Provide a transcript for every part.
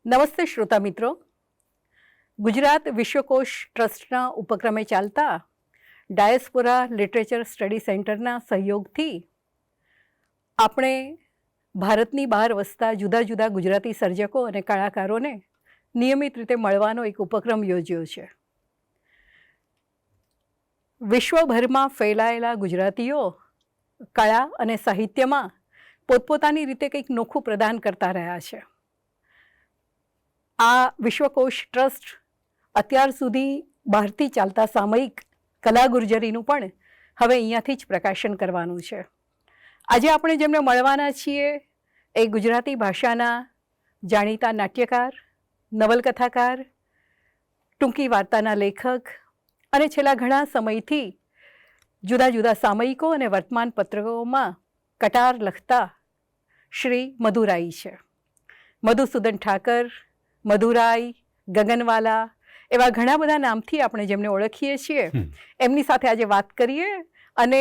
નમસ્તે શ્રોતા મિત્રો. ગુજરાત વિશ્વકોશ ટ્રસ્ટના ઉપક્રમે ચાલતા ડાયસ્પોરા લિટરેચર સ્ટડી સેન્ટરના સહયોગથી આપણે ભારતની બહાર વસતા જુદા જુદા ગુજરાતી સર્જકો અને કલાકારોને નિયમિત રીતે મળવાનો એક ઉપક્રમ યોજ્યો છે. વિશ્વભરમાં ફેલાયેલા ગુજરાતીઓ કળા અને સાહિત્યમાં પોતપોતાની રીતે કંઈક નોખું પ્રદાન કરતા રહ્યા છે. આ વિશ્વકોશ ટ્રસ્ટ અત્યાર સુધી બહારથી ચાલતા સામયિક કલા ગુર્જરીનું પણ હવે અહીંયાથી જ પ્રકાશન કરવાનું છે. આજે આપણે જેમને મળવાના છીએ એ ગુજરાતી ભાષાના જાણીતા નાટ્યકાર, નવલકથાકાર, ટૂંકી વાર્તાના લેખક અને છેલ્લા ઘણા સમયથી જુદા જુદા સામયિકો અને વર્તમાનપત્રોમાં કટાર લખતા શ્રી મધુરાઈ છે. મધુસૂદન ઠાકર, મધુરાઈ, ગગનવાલા એવા ઘણા બધા નામથી આપણે જેમને ઓળખીએ છીએ એમની સાથે આજે વાત કરીએ અને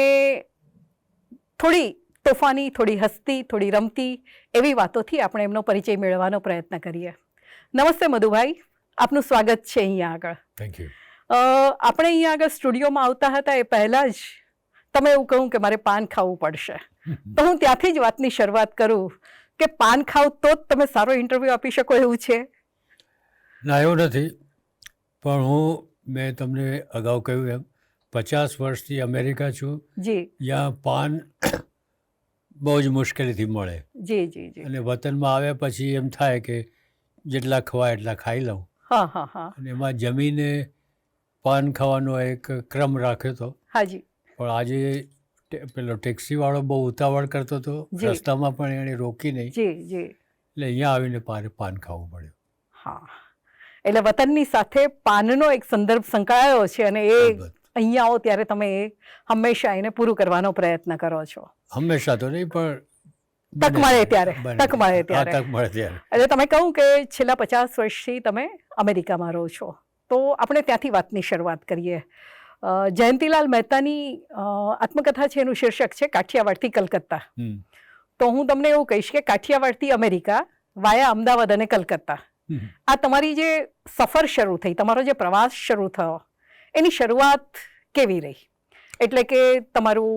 થોડી તોફાની, થોડી હસતી, થોડી રમતી એવી વાતોથી આપણે એમનો પરિચય મેળવવાનો પ્રયત્ન કરીએ. નમસ્તે મધુભાઈ, આપનું સ્વાગત છે અહીંયા આગળ. Thank you. આપણે અહીંયા આગળ સ્ટુડિયોમાં આવતા હતા એ પહેલાં જ તમે એવું કહું કે મારે પાન ખાવું પડશે, તો હું ત્યાંથી જ વાતની શરૂઆત કરું કે પાન ખાવ તો જ તમે સારો ઇન્ટરવ્યૂ આપી શકો એવું છે? ના, એવું નથી, પણ મેં તમને અગાઉ કહ્યું એમ 50 વર્ષથી અમેરિકા છું. જી ત્યાં પાન બહુ જ મુશ્કેલીથી મળે. જી જી જી. અને વતનમાં આવ્યા પછી એમ થાય કે જેટલા ખવાય એટલા ખાઈ લઉં. હા હા હા. અને એમાં જમીને પાન ખાવાનો એક ક્રમ રાખ્યો હતો. હાજી. પણ આજે પેલો ટેક્સીવાળો બહુ ઉતાવળ કરતો હતો, રસ્તામાં પણ એણે રોકી નહીં. જી જી. એટલે અહીંયા આવીને પાન ખાવું પડ્યું. હા, એટલે વતનની સાથે પાનનો એક સંદર્ભ સંકળાયો છે અને એ અહીંયા આવો ત્યારે તમે એ હંમેશા એને પૂરું કરવાનો પ્રયત્ન કરો છો. હંમેશા તો નહીં, પણ તક મળે ત્યારે. તક મળે ત્યારે. તક મળે ત્યારે. એટલે તમે કહું કે છેલ્લા 50 વર્ષથી તમે અમેરિકામાં રહો છો, તો આપણે ત્યાંથી વાતની શરૂઆત કરીએ. જયંતીલાલ મહેતાની આત્મકથા છે, એનું શીર્ષક છે કાઠિયાવાડથી કલકત્તા. તો હું તમને એવું કહીશ કે કાઠિયાવાડથી અમેરિકા વાયા અમદાવાદ અને કલકત્તા, આ તમારી જે સફર શરૂ થઈ, તમારો જે પ્રવાસ શરૂ થયો, એની શરૂઆત કેવી રહી? એટલે કે તમારું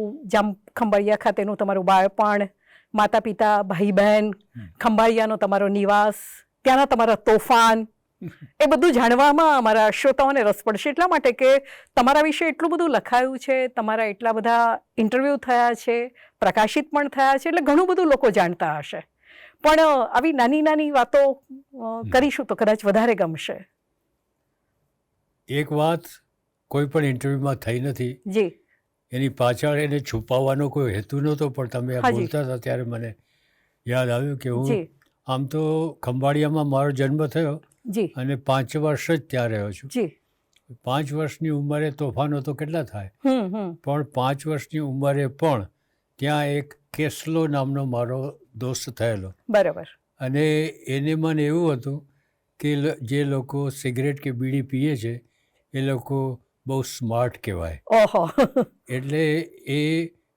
ખંભાળિયા ખાતેનું તમારું બાળપણ, માતા પિતા, ભાઈ બહેન, ખંભાળિયાનો તમારો નિવાસ, ત્યાંના તમારા તોફાન, એ બધું જાણવામાં અમારા શ્રોતાઓને રસ પડશે. એટલા માટે કે તમારા વિશે એટલું બધું લખાયું છે, તમારા એટલા બધા ઇન્ટરવ્યૂ થયા છે, પ્રકાશિત પણ થયા છે, એટલે ઘણું બધું લોકો જાણતા હશે. પણ આવી નાની નાની વાતો કરીશું તો કદાચ વધારે ગમશે. એક વાત કોઈ પણ ઇન્ટરવ્યૂમાં થઈ નથી. જી. એની પાછળ એને છુપાવવાનો કોઈ હેતુ નહોતો, પણ તમે બોલતા હતા ત્યારે મને યાદ આવ્યું કે હું આમ તો ખંભાળિયામાં મારો જન્મ થયો અને 5 વર્ષ જ ત્યાં રહ્યો છું. 5 વર્ષની ઉંમરે તોફાનો તો કેટલા થાય, પણ 5 વર્ષની ઉંમરે પણ ત્યાં એક કેસલો નામનો મારો દોસ્ત થયેલો. બરાબર. અને એને મને એવું હતું કે જે લોકો સિગરેટ કે બીડી પીએ છે એ લોકો બહુ સ્માર્ટ કહેવાય. ઓહો. એટલે એ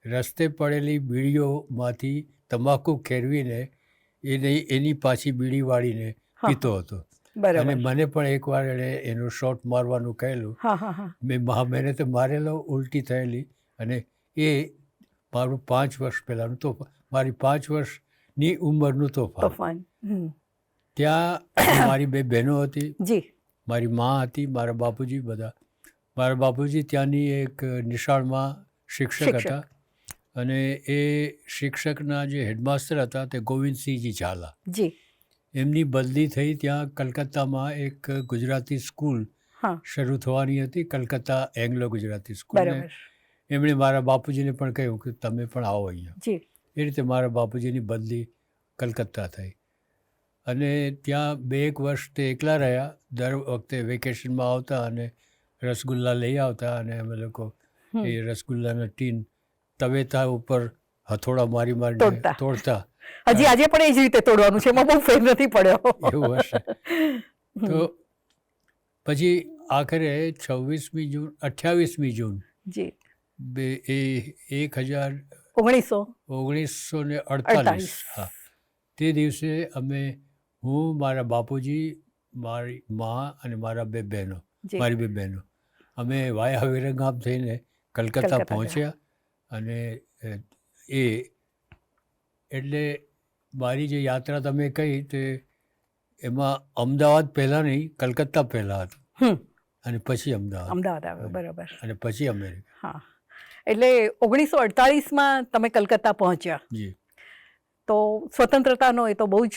રસ્તે પડેલી બીડીઓમાંથી તમાકુ ખેરવીને એની પાછી બીડી વાળીને પીતો હતો. અને મને પણ એકવાર એણે એનું શોટ મારવાનું કહેલું. મેં મહેનતે મારેલો, ઉલટી થયેલી, અને એ મારું 5 વર્ષ પહેલાંનું તોફાન, મારી 5 વર્ષની ઉંમરનું તોફાન. ત્યાં મારી 2 બહેનો હતી, મારી મા હતી, મારા બાપુજી બધા. મારા બાપુજી ત્યાંની એક નિશાળમાં શિક્ષક હતા, અને એ શિક્ષકના જે હેડમાસ્ટર હતા તે ગોવિંદસિંહજી ઝાલા. એમની બદલી થઈ ત્યાં કલકત્તામાં એક ગુજરાતી સ્કૂલ શરૂ થવાની હતી, કલકત્તા એંગ્લો ગુજરાતી સ્કૂલ. એમણે મારા બાપુજીને પણ કહ્યું કે તમે પણ આવો અહીંયા. એ રીતે મારા બાપુજીની બદલી કલકત્તા થઈ અને ત્યાં 2 વર્ષ તે એકલા રહ્યા. દર વખતે વેકેશનમાં આવતા અને રસગુલ્લા લઈ આવતા, અને અમે લોકો એ રસગુલ્લાના ટીન તવેતા ઉપર હથોડા મારી મારીને તોડતા. હજી આજે પણ એ જ રીતે તોડવાનું છે, એમાં બહુ ફેર નથી પડ્યો. એવું હશે. તો પછી આખરે 28મી જૂન 28મી જૂન 1948, હા, તે દિવસે અમે હું, મારા બાપુજી, મારી મા અને મારા બે બહેનો, જી મારી બે બહેનો, અમે વાયા વિરંગામ થઈને કલકત્તા કલકત્તા ગયા. પહોંચ્યા. અને એ એટલે મારી જે યાત્રા તમે કહી તે એમાં અમદાવાદ પહેલાં નહીં, કલકત્તા પહેલાં હતું હમ અને પછી અમદાવાદ અમદાવાદ આવ્યો, બરાબર. અને પછી અમેરિકા. હા, એટલે 1948માં તમે કલકત્તા પહોંચ્યા. જી. તો સ્વતંત્રતાનો એ તો બહુ જ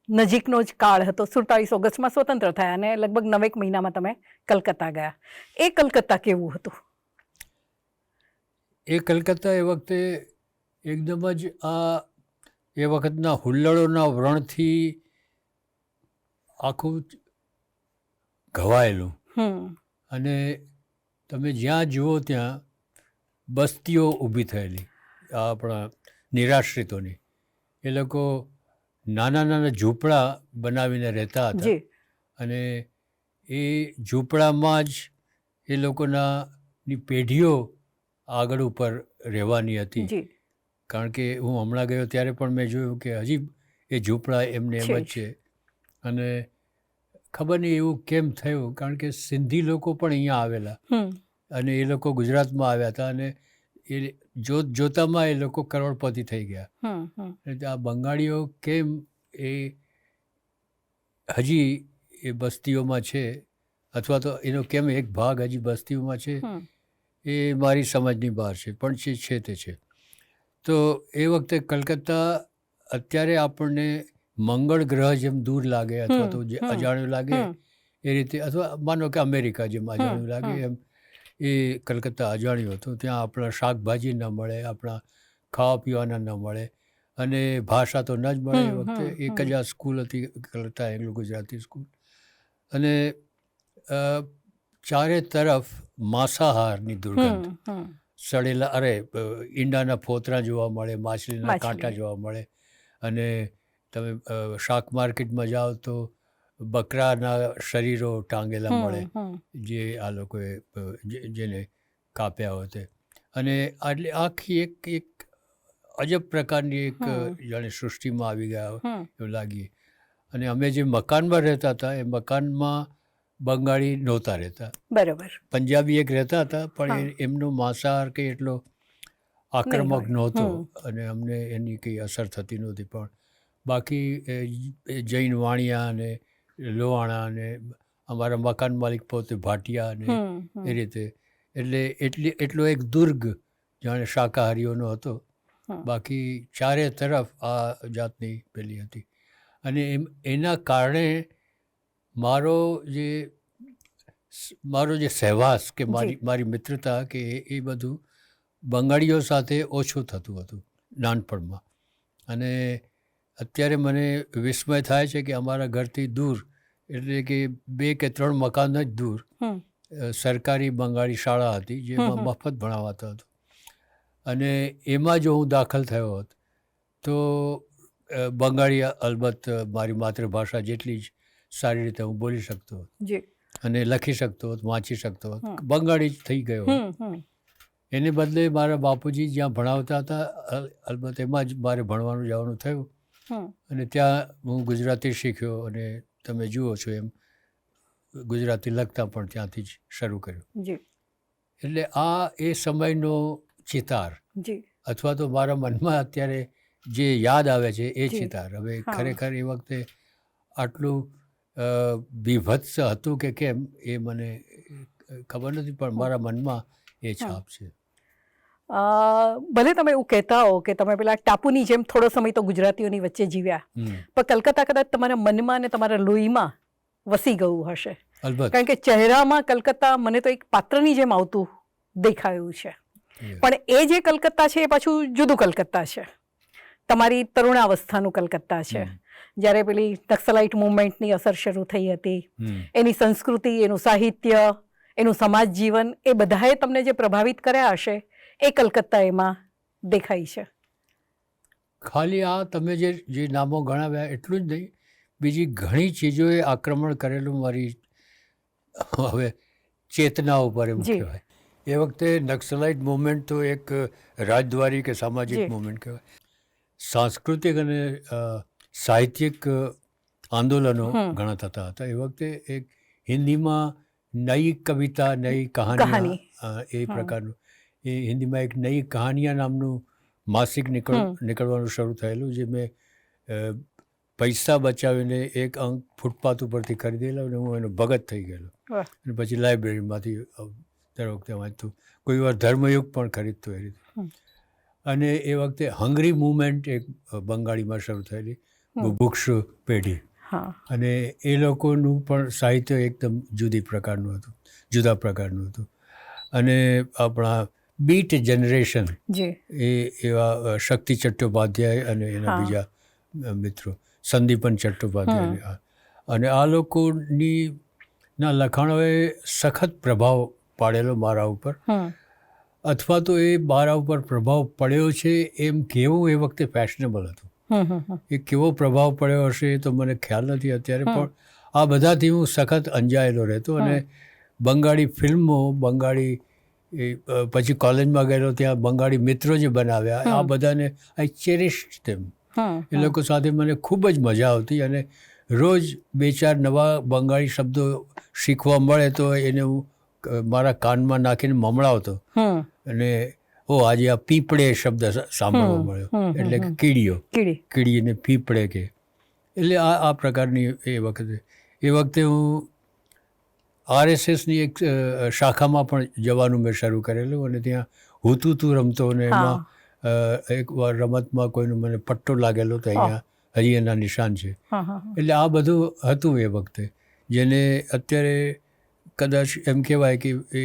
નજીકનો જ કાળ હતો. 27 ઓગસ્ટમાં સ્વતંત્ર થયા અને લગભગ 9 મહિનામાં તમે કલકત્તા ગયા. એ કલકત્તા કેવું હતું? એ કલકત્તા એ વખતે એકદમ જ એ વખતના હુલ્લડોના વ્રણથી આખું ઘવાયેલું. અને તમે જ્યાં જુઓ ત્યાં બસ્તીઓ ઊભી થયેલી આપણા નિરાશ્રિતોની. એ લોકો નાના નાના ઝૂંપડા બનાવીને રહેતા હતા અને એ ઝૂંપડામાં જ એ લોકોની પેઢીઓ આગળ ઉપર રહેવાની હતી. કારણ કે હું હમણાં ગયો ત્યારે પણ મેં જોયું કે હજી એ ઝૂંપડા એમને એમ જ છે. અને ખબર નહીં એવું કેમ થયું, કારણ કે સિંધી લોકો પણ અહીંયા આવેલા અને એ લોકો ગુજરાતમાં આવ્યા હતા અને એ જોતામાં એ લોકો કરોડપતિ થઈ ગયા. આ બંગાળીઓ કેમ એ હજી એ બસ્તીઓમાં છે અથવા તો એનો કેમ એક ભાગ હજી બસ્તીઓમાં છે એ મારી સમજની બહાર છે, પણ જે છે તે છે. તો એ વખતે કલકત્તા અત્યારે આપણને મંગળ ગ્રહ જેમ દૂર લાગે અથવા તો જે અજાણ્યું લાગે એ રીતે, અથવા માનો કે અમેરિકા જેમ અજાણ્યું લાગે એમ એ કલકત્તા અજાણ્યું હતું. ત્યાં આપણા શાકભાજી ન મળે, આપણા ખાવા પીવાના ન મળે અને ભાષા તો ન જ મળે. એ વખતે એક જ આ સ્કૂલ હતી કલકત્તા એંગ્લો ગુજરાતી સ્કૂલ. અને ચારે તરફ માંસાહારની દુર્ગંધ, સડેલા ઈંડાના ફોતરા જોવા મળે, માછલીના કાંટા જોવા મળે. અને તમે શાક માર્કેટમાં જાઓ તો બકરાના શરીરો ટાંગેલા મળે જે આ લોકોએ જેને કાપ્યા હોય તે. અને એટલે આખી એક અજબ પ્રકારની એક જાણે સૃષ્ટિમાં આવી ગયા એવું લાગીએ. અને અમે જે મકાનમાં રહેતા હતા એ મકાનમાં બંગાળી નહોતા રહેતા, બરાબર, પંજાબી એક રહેતા હતા, પણ એમનો માંસાહાર કંઈ એટલો આક્રમક નહોતો અને અમને એની કંઈ અસર થતી નહોતી. પણ બાકી જૈન વાણિયા અને લોહાણા અને અમારા મકાન માલિક પોતે ભાટિયા અને એ રીતે, એટલે એટલો એક દુર્ગ જાણે શાકાહારીઓનો હતો. બાકી ચારે તરફ આ જાતની પેલી હતી. અને એના કારણે મારો જે સહેવાસ કે મારી મિત્રતા કે એ બધું બંગાળીઓ સાથે ઓછું થતું હતું નાનપણમાં. અને અત્યારે મને વિસ્મય થાય છે કે અમારા ઘરથી દૂર, એટલે કે 2 કે 3 મકાન જ દૂર સરકારી બંગાળી શાળા હતી જેમાં મફત ભણાવાતો હતો. અને એમાં જો હું દાખલ થયો હોત તો બંગાળી અલબત્ત મારી માતૃભાષા જેટલી જ સારી રીતે હું બોલી શકતો હોત અને લખી શકતો હોત, વાંચી શકતો હોત, બંગાળી જ થઈ ગયો હોત. એને બદલે મારા બાપુજી જ્યાં ભણાવતા હતા અલબત્ત એમાં જ મારે ભણવાનું જવાનું થયું. અને ત્યાં હું ગુજરાતી શીખ્યો અને તમે જુઓ છો એમ ગુજરાતી લખતા પણ ત્યાંથી જ શરૂ કર્યું. એટલે આ એ સમયનો ચિતાર અથવા તો મારા મનમાં અત્યારે જે યાદ આવે છે એ ચિતાર. હવે ખરેખર એ વખતે આટલું બીભત્સ હતું કે કેમ એ મને ખબર નથી, પણ મારા મનમાં એ છાપ છે. ભલે તમે એવું કહેતા હો કે તમે પેલા ટાપુની જેમ થોડો સમય તો ગુજરાતીઓની વચ્ચે જીવ્યા, પણ કલકત્તા કદાચ તમારા મનમાં અને તમારા લોહીમાં વસી ગયું હશે. કારણ કે ચહેરામાં કલકત્તા મને તો એક પાત્રની જેમ આવતું દેખાયું છે. પણ એ જે કલકત્તા છે એ પાછું જુદું કલકત્તા છે. તમારી તરુણાવસ્થાનું કલકત્તા છે, જ્યારે પેલી નક્સલાઇટ મુવમેન્ટની અસર શરૂ થઈ હતી. એની સંસ્કૃતિ, એનું સાહિત્ય, એનું સમાજ જીવન, એ બધાએ તમને જે પ્રભાવિત કર્યા હશે એ કલકત્તા એમાં દેખાય છે. ખાલી આ તમે જે નામો ગણાવ્યા એટલું જ નહીં, બીજી ઘણી ચીજોએ આક્રમણ કરેલું મારી હવે ચેતના ઉપર એમ કહેવાય. એ વખતે નક્સલાઇટ મુવમેન્ટ તો એક રાજદ્વારી કે સામાજિક મુવમેન્ટ કહેવાય. સાંસ્કૃતિક અને સાહિત્યિક આંદોલનો ઘણા થતા હતા. એ વખતે એક હિન્દીમાં નઈ કવિતા નઈ કહાની એ પ્રકારનું એ હિન્દીમાં એક નઈ કહાનિયા નામનું માસિક નીકળવાનું શરૂ થયેલું, જે મેં પૈસા બચાવીને એક અંક ફૂટપાથ ઉપરથી ખરીદેલો અને હું એનો ભગત થઈ ગયેલો. અને પછી લાઇબ્રેરીમાંથી દર વખતે વાંચતું, કોઈ વાર ધર્મયુગ પણ ખરીદતું એ રીતે. અને એ વખતે હંગરી મૂવમેન્ટ એક બંગાળીમાં શરૂ થયેલી, બુભુક્ષુ પેઢી, અને એ લોકોનું પણ સાહિત્ય એકદમ જુદા પ્રકારનું હતું. અને આપણા બીટ જનરેશન એ એવા શક્તિ ચટ્ટોપાધ્યાય અને એના બીજા મિત્રો સંદીપન ચટ્ટોપાધ્યાય, અને આ લોકોની લખાણોએ સખત પ્રભાવ પાડેલો મારા ઉપર, અથવા તો એ મારા ઉપર પ્રભાવ પડ્યો છે એમ કહેવું એ વખતે ફેશનેબલ હતું. એ કેવો પ્રભાવ પડ્યો હશે એ તો મને ખ્યાલ નથી અત્યારે, પણ આ બધાથી હું સખત અંજાયેલો રહેતો. અને બંગાળી ફિલ્મો, બંગાળી પછી કોલેજમાં ગયેલો, ત્યાં બંગાળી મિત્રો જે બનાવ્યા, આ બધાને આઈ ચેરિશ્ડ ધેમ. એ લોકો સાથે મને ખૂબ જ મજા આવતી, અને રોજ 2-4 નવા બંગાળી શબ્દો શીખવા મળે તો એને હું મારા કાનમાં નાખીને મમડાવતો, અને આજે આ પીપળે શબ્દ સાંભળવા મળ્યો, એટલે કે કીડીને પીપળે કે, એટલે આ પ્રકારની એ વખતે હું RSSની એક શાખામાં પણ જવાનું મેં શરૂ કરેલું, અને ત્યાં હુતું રમતો, અને એમાં એક વાર રમતમાં કોઈનો મને પટ્ટો લાગેલો તો અહીંયા હજી એના નિશાન છે. એટલે આ બધું હતું એ વખતે, જેને અત્યારે કદાચ એમ કહેવાય કે એ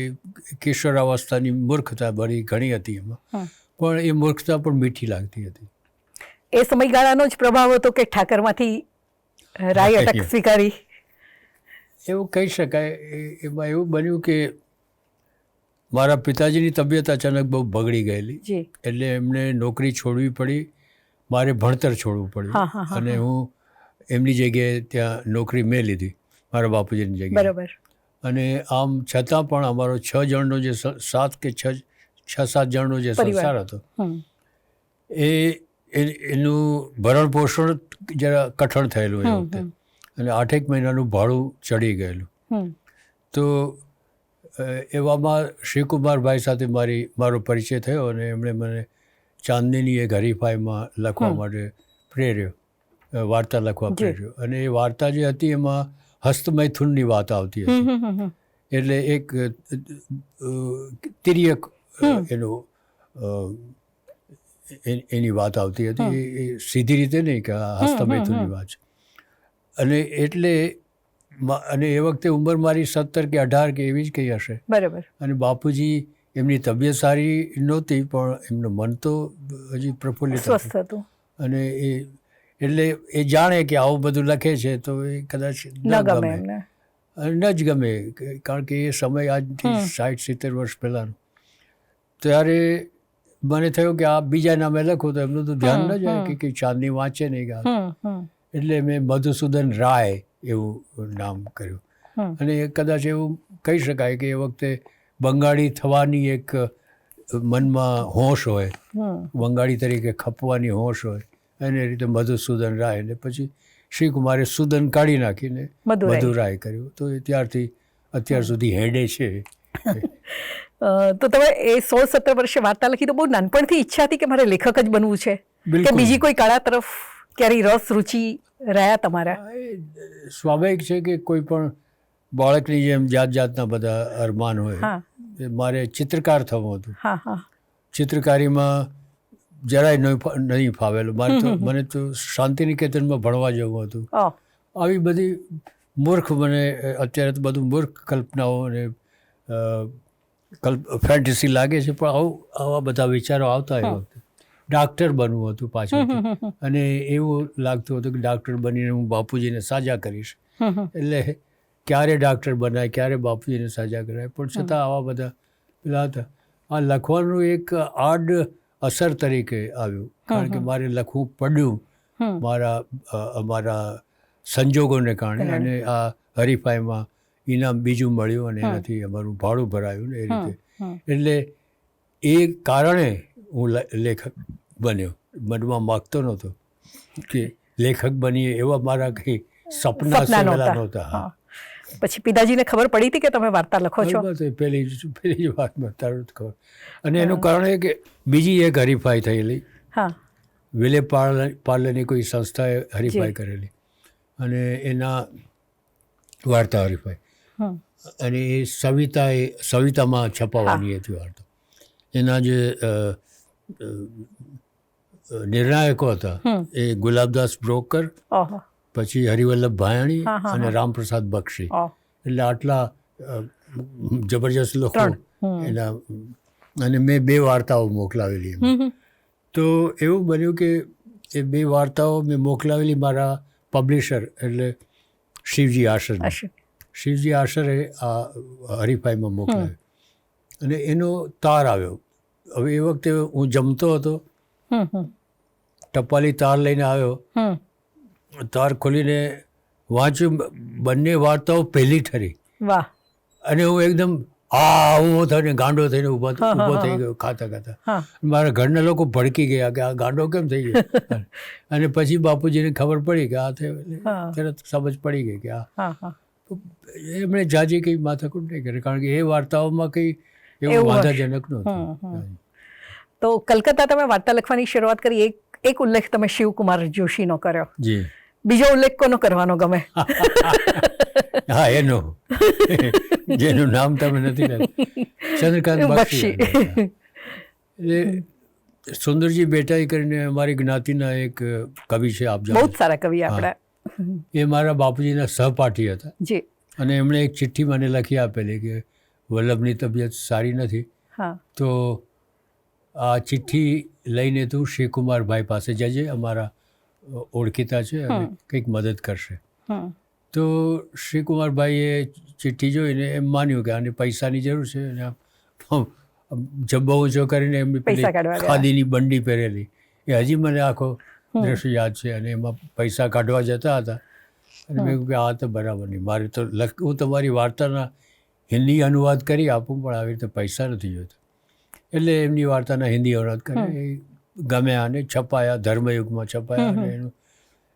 કિશોરાવસ્થાની મૂર્ખતા બધી ઘણી હતી એમાં, પણ એ મૂર્ખતા પણ મીઠી લાગતી હતી. એ સમયગાળાનો જ પ્રભાવ હતો કે ઠાકરમાંથી રાય અટક સ્વીકારી, એવું કહી શકાય. એમાં એવું બન્યું કે મારા પિતાજીની તબિયત અચાનક બહુ બગડી ગયેલી, એટલે એમને નોકરી છોડવી પડી, મારે ભણતર છોડવું પડ્યું, અને હું એમની જગ્યાએ ત્યાં નોકરી મેં લીધી, મારા બાપુજીની જગ્યાએ. બરાબર. અને આમ છતાં પણ અમારો 6 જણનો જે 7 કે 6-7 જણનો જે સંસાર હતો, એનું ભરણ પોષણ જરા કઠણ થયેલું એ વખતે, અને 8 મહિનાનું ભાડું ચડી ગયેલું. તો એવામાં શ્રીકુમારભાઈ સાથે મારો પરિચય થયો, અને એમણે મને ચાંદનીની એક હરીફાઈમાં લખવા માટે પ્રેર્યો, વાર્તા લખવા પ્રેર્યો. અને એ વાર્તા જે હતી એમાં હસ્તમૈથુનની વાત આવતી હતી, એટલે એક તિર્યક એની વાત આવતી હતી, એ સીધી રીતે નહીં કે હસ્તમૈથુનની વાત છે. અને એટલે અને એ વખતે ઉંમર મારી 17 કે 18 કે એવી જ કંઈ હશે. બરાબર. અને બાપુજી એમની તબિયત સારી નહોતી, પણ એમનું મન તો હજી પ્રફુલ્લિત હતું, અને એટલે એ જાણે કે આવું બધું લખે છે તો એ કદાચ ન જ ગમે, કારણ કે એ સમય આજથી 60-70 વર્ષ પહેલાંનો. ત્યારે મને થયું કે આ બીજા નામે લખો તો એમનું તો ધ્યાન ન જાય કે ચાંદની વાંચે નહીં કે, એટલે મેં મધુસૂદન રાય એવું નામ કર્યું. અને કદાચ એવું કહી શકાય કે એ વખતે બંગાળી થવાની એક મનમાં હોશ હોય, બંગાળી તરીકે ખપવાની હોશ હોય, એને રીતે મધુસૂદન રાય, ને પછી શ્રીકુમારે સુદન કાઢી નાખીને મધુરાય કર્યું. તો એ ત્યારથી અત્યાર સુધી હેડે છે. તો તમે એ 16-17 વર્ષે વાર્તા લખી, તો બહુ નાનપણથી ઈચ્છા હતી કે મારે લેખક જ બનવું છે, કે બીજી કોઈ કળા તરફ ક્યારેય રુચિ રહ્યા તમારા? સ્વાભાવિક છે કે કોઈ પણ બાળકની જેમ જાતના બધા અરમાન હોય. મારે ચિત્રકાર થવું હતું. ચિત્રકારીમાં જરાય નહીં ફાવેલું. મને તો શાંતિનિકેતનમાં ભણવા જવું હતું. આવી બધી મૂર્ખ, મને અત્યારે તો બધું મૂર્ખ કલ્પનાઓ અને ફેન્ટસી લાગે છે, પણ આવા બધા વિચારો આવતા એ વખતે. ડાક્ટર બનવું હતું પાછળથી, અને એવું લાગતું હતું કે ડાક્ટર બનીને હું બાપુજીને સાજા કરીશ. એટલે ક્યારે ડાક્ટર બનાય, ક્યારે બાપુજીને સાજા કરાય, પણ છતાં આવા બધા પેલા હતા. આ લખવાનું એક આડ અસર તરીકે આવ્યું, કારણ કે મારે લખવું પડ્યું અમારા સંજોગોને કારણે, અને આ હરીફાઈમાં ઇનામ બીજું મળ્યું, અને એનાથી અમારું ભાડું ભરાયું ને એ રીતે. એટલે એ કારણે હું લેખક બન્યો. બનવા માગતો નહોતો કે લેખક બનીએ એવા મારા કંઈ સપના સેવેલા નહોતા. હા. પછી પિતાજીને ખબર પડી હતી કે તમે વાર્તા લખો છો? પહેલી જ વાતમાં તારું જ ખબર. અને એનું કારણ એ કે બીજી એક હરીફાઈ થયેલી. હા. વિલે પાર્લરની કોઈ સંસ્થાએ હરીફાઈ કરેલી અને એના વાર્તા હરીફાઈ, અને એ સવિતામાં છપાવવાની હતી વાર્તા. એના જે નિર્ણાયકો હતા એ ગુલાબદાસ બ્રોકર, પછી હરિવલ્લભ ભાયાણી અને રામપ્રસાદ બક્ષી. એટલે આટલા જબરજસ્ત લોકો એના. અને મેં 2 વાર્તાઓ મોકલાવેલી એમ. તો એવું બન્યું કે એ 2 વાર્તાઓ મેં મોકલાવેલી મારા પબ્લિશર એટલે શિવજી આશરને. શિવજી આશરે આ હરીફાઈમાં મોકલાવ્યો અને એનો તાર આવ્યો. હવે એ વખતે હું જમતો હતો, ટપાલી તાર લઈને આવ્યો, તાર ખોલીને વાંચ્યું, બંને વાર્તાઓ પહેલી ઠરી. વાહ. અને હું એકદમ હું થઈને ગાંડો થઈને ઊભો થઈ ગયો ખાતા ખાતા. મારા ઘરના લોકો ભડકી ગયા કે આ ગાંડો કેમ થઈ ગયો. અને પછી બાપુજીને ખબર પડી કે આ તરત સમજ પડી ગઈ કે આ. એમણે જાજી કંઈ માથાકૂટ નહીં કરી, કારણ કે એ વાર્તાઓમાં કંઈ એવું વાંધાજનક નહોતું. તો કલકત્તા તમે વાર્તા લખવાની શરૂઆત કરી, એક ઉલ્લેખ તમે શિવકુમાર જોશીનો કર્યો. જી. બીજો ઉલ્લેખ કોનો કરવાનો ગમે? હા, એનો જેનું નામ તમે નથી લેતા, ચંદ્રકાંત બક્ષી. એટલે સુંદરજી બેટાઈ કરીને અમારી જ્ઞાતિના એક કવિ છે, આપ જાણો. બહુ જ સારા કવિ આપણે. એ મારા બાપુજીના સહપાઠી હતા. જી. અને એમણે એક ચિઠ્ઠી મને લખી આપેલી કે વલ્લભની તબિયત સારી નથી, તો આ ચિઠ્ઠી લઈને તું શિવકુમારભાઈ પાસે જજે, અમારા ઓળખીતા છે અને કંઈક મદદ કરશે. તો શિવકુમારભાઈએ ચિઠ્ઠી જોઈને એમ માન્યું કે આને પૈસાની જરૂર છે, અને જબ્બો ઊંચો કરીને એમની ખાદીની બંડી પહેરેલી, એ હજી મને આખો દ્રશ્ય યાદ છે. અને એમાં પૈસા કાઢવા જતા હતા અને મેં કહ્યું કે આ તો બરાબર નહીં, મારે તો હું તમારી વાર્તાના હિન્દી અનુવાદ કરી આપું, પણ આવી રીતે પૈસા નથી જોતા. એટલે એમની વાર્તાના હિન્દી અનુવાદ કરી એ ગમ્યા અને છપાયા, ધર્મયુગમાં છપાયા. અને એનું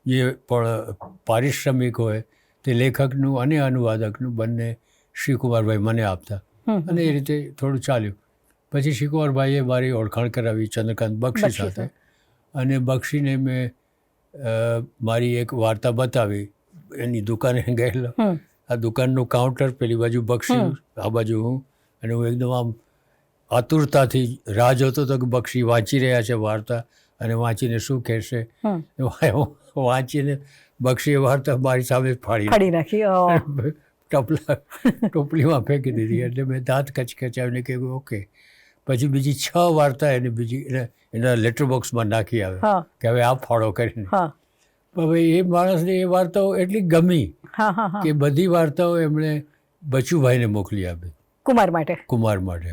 જે પણ પારિશ્રમિક હોય તે લેખકનું અને અનુવાદકનું બંને શિવકુમારભાઈ મને આપતા, અને એ રીતે થોડું ચાલ્યું. પછી શિવકુમારભાઈએ મારી ઓળખાણ કરાવી ચંદ્રકાંત બક્ષી સાથે, અને બક્ષીને મેં મારી એક વાર્તા બતાવી. એની દુકાને ગયેલો, આ દુકાનનું કાઉન્ટર, પેલી બાજુ બક્ષી, આ બાજુ હું, અને હું એકદમ આમ આતુરતાથી રાહ જોતો હતો કે બક્ષી વાંચી રહ્યા છે વાર્તા, અને વાંચીને શું કહેશે. વાંચીને બક્ષીએ વાર્તા મારી સામે ફાડી નાખી, ટોપલીમાં ફેંકી દીધી. એટલે મેં દાંત કચકચાવીને કહ્યું ઓકે. પછી બીજી 6 વાર્તા એને એના લેટર બોક્સમાં નાખી આવે કે હવે આ ફાળો કરીને. હવે એ માણસને એ વાર્તાઓ એટલી ગમી કે બધી વાર્તાઓ એમણે બચુભાઈને મોકલી આપી, કુમાર માટે.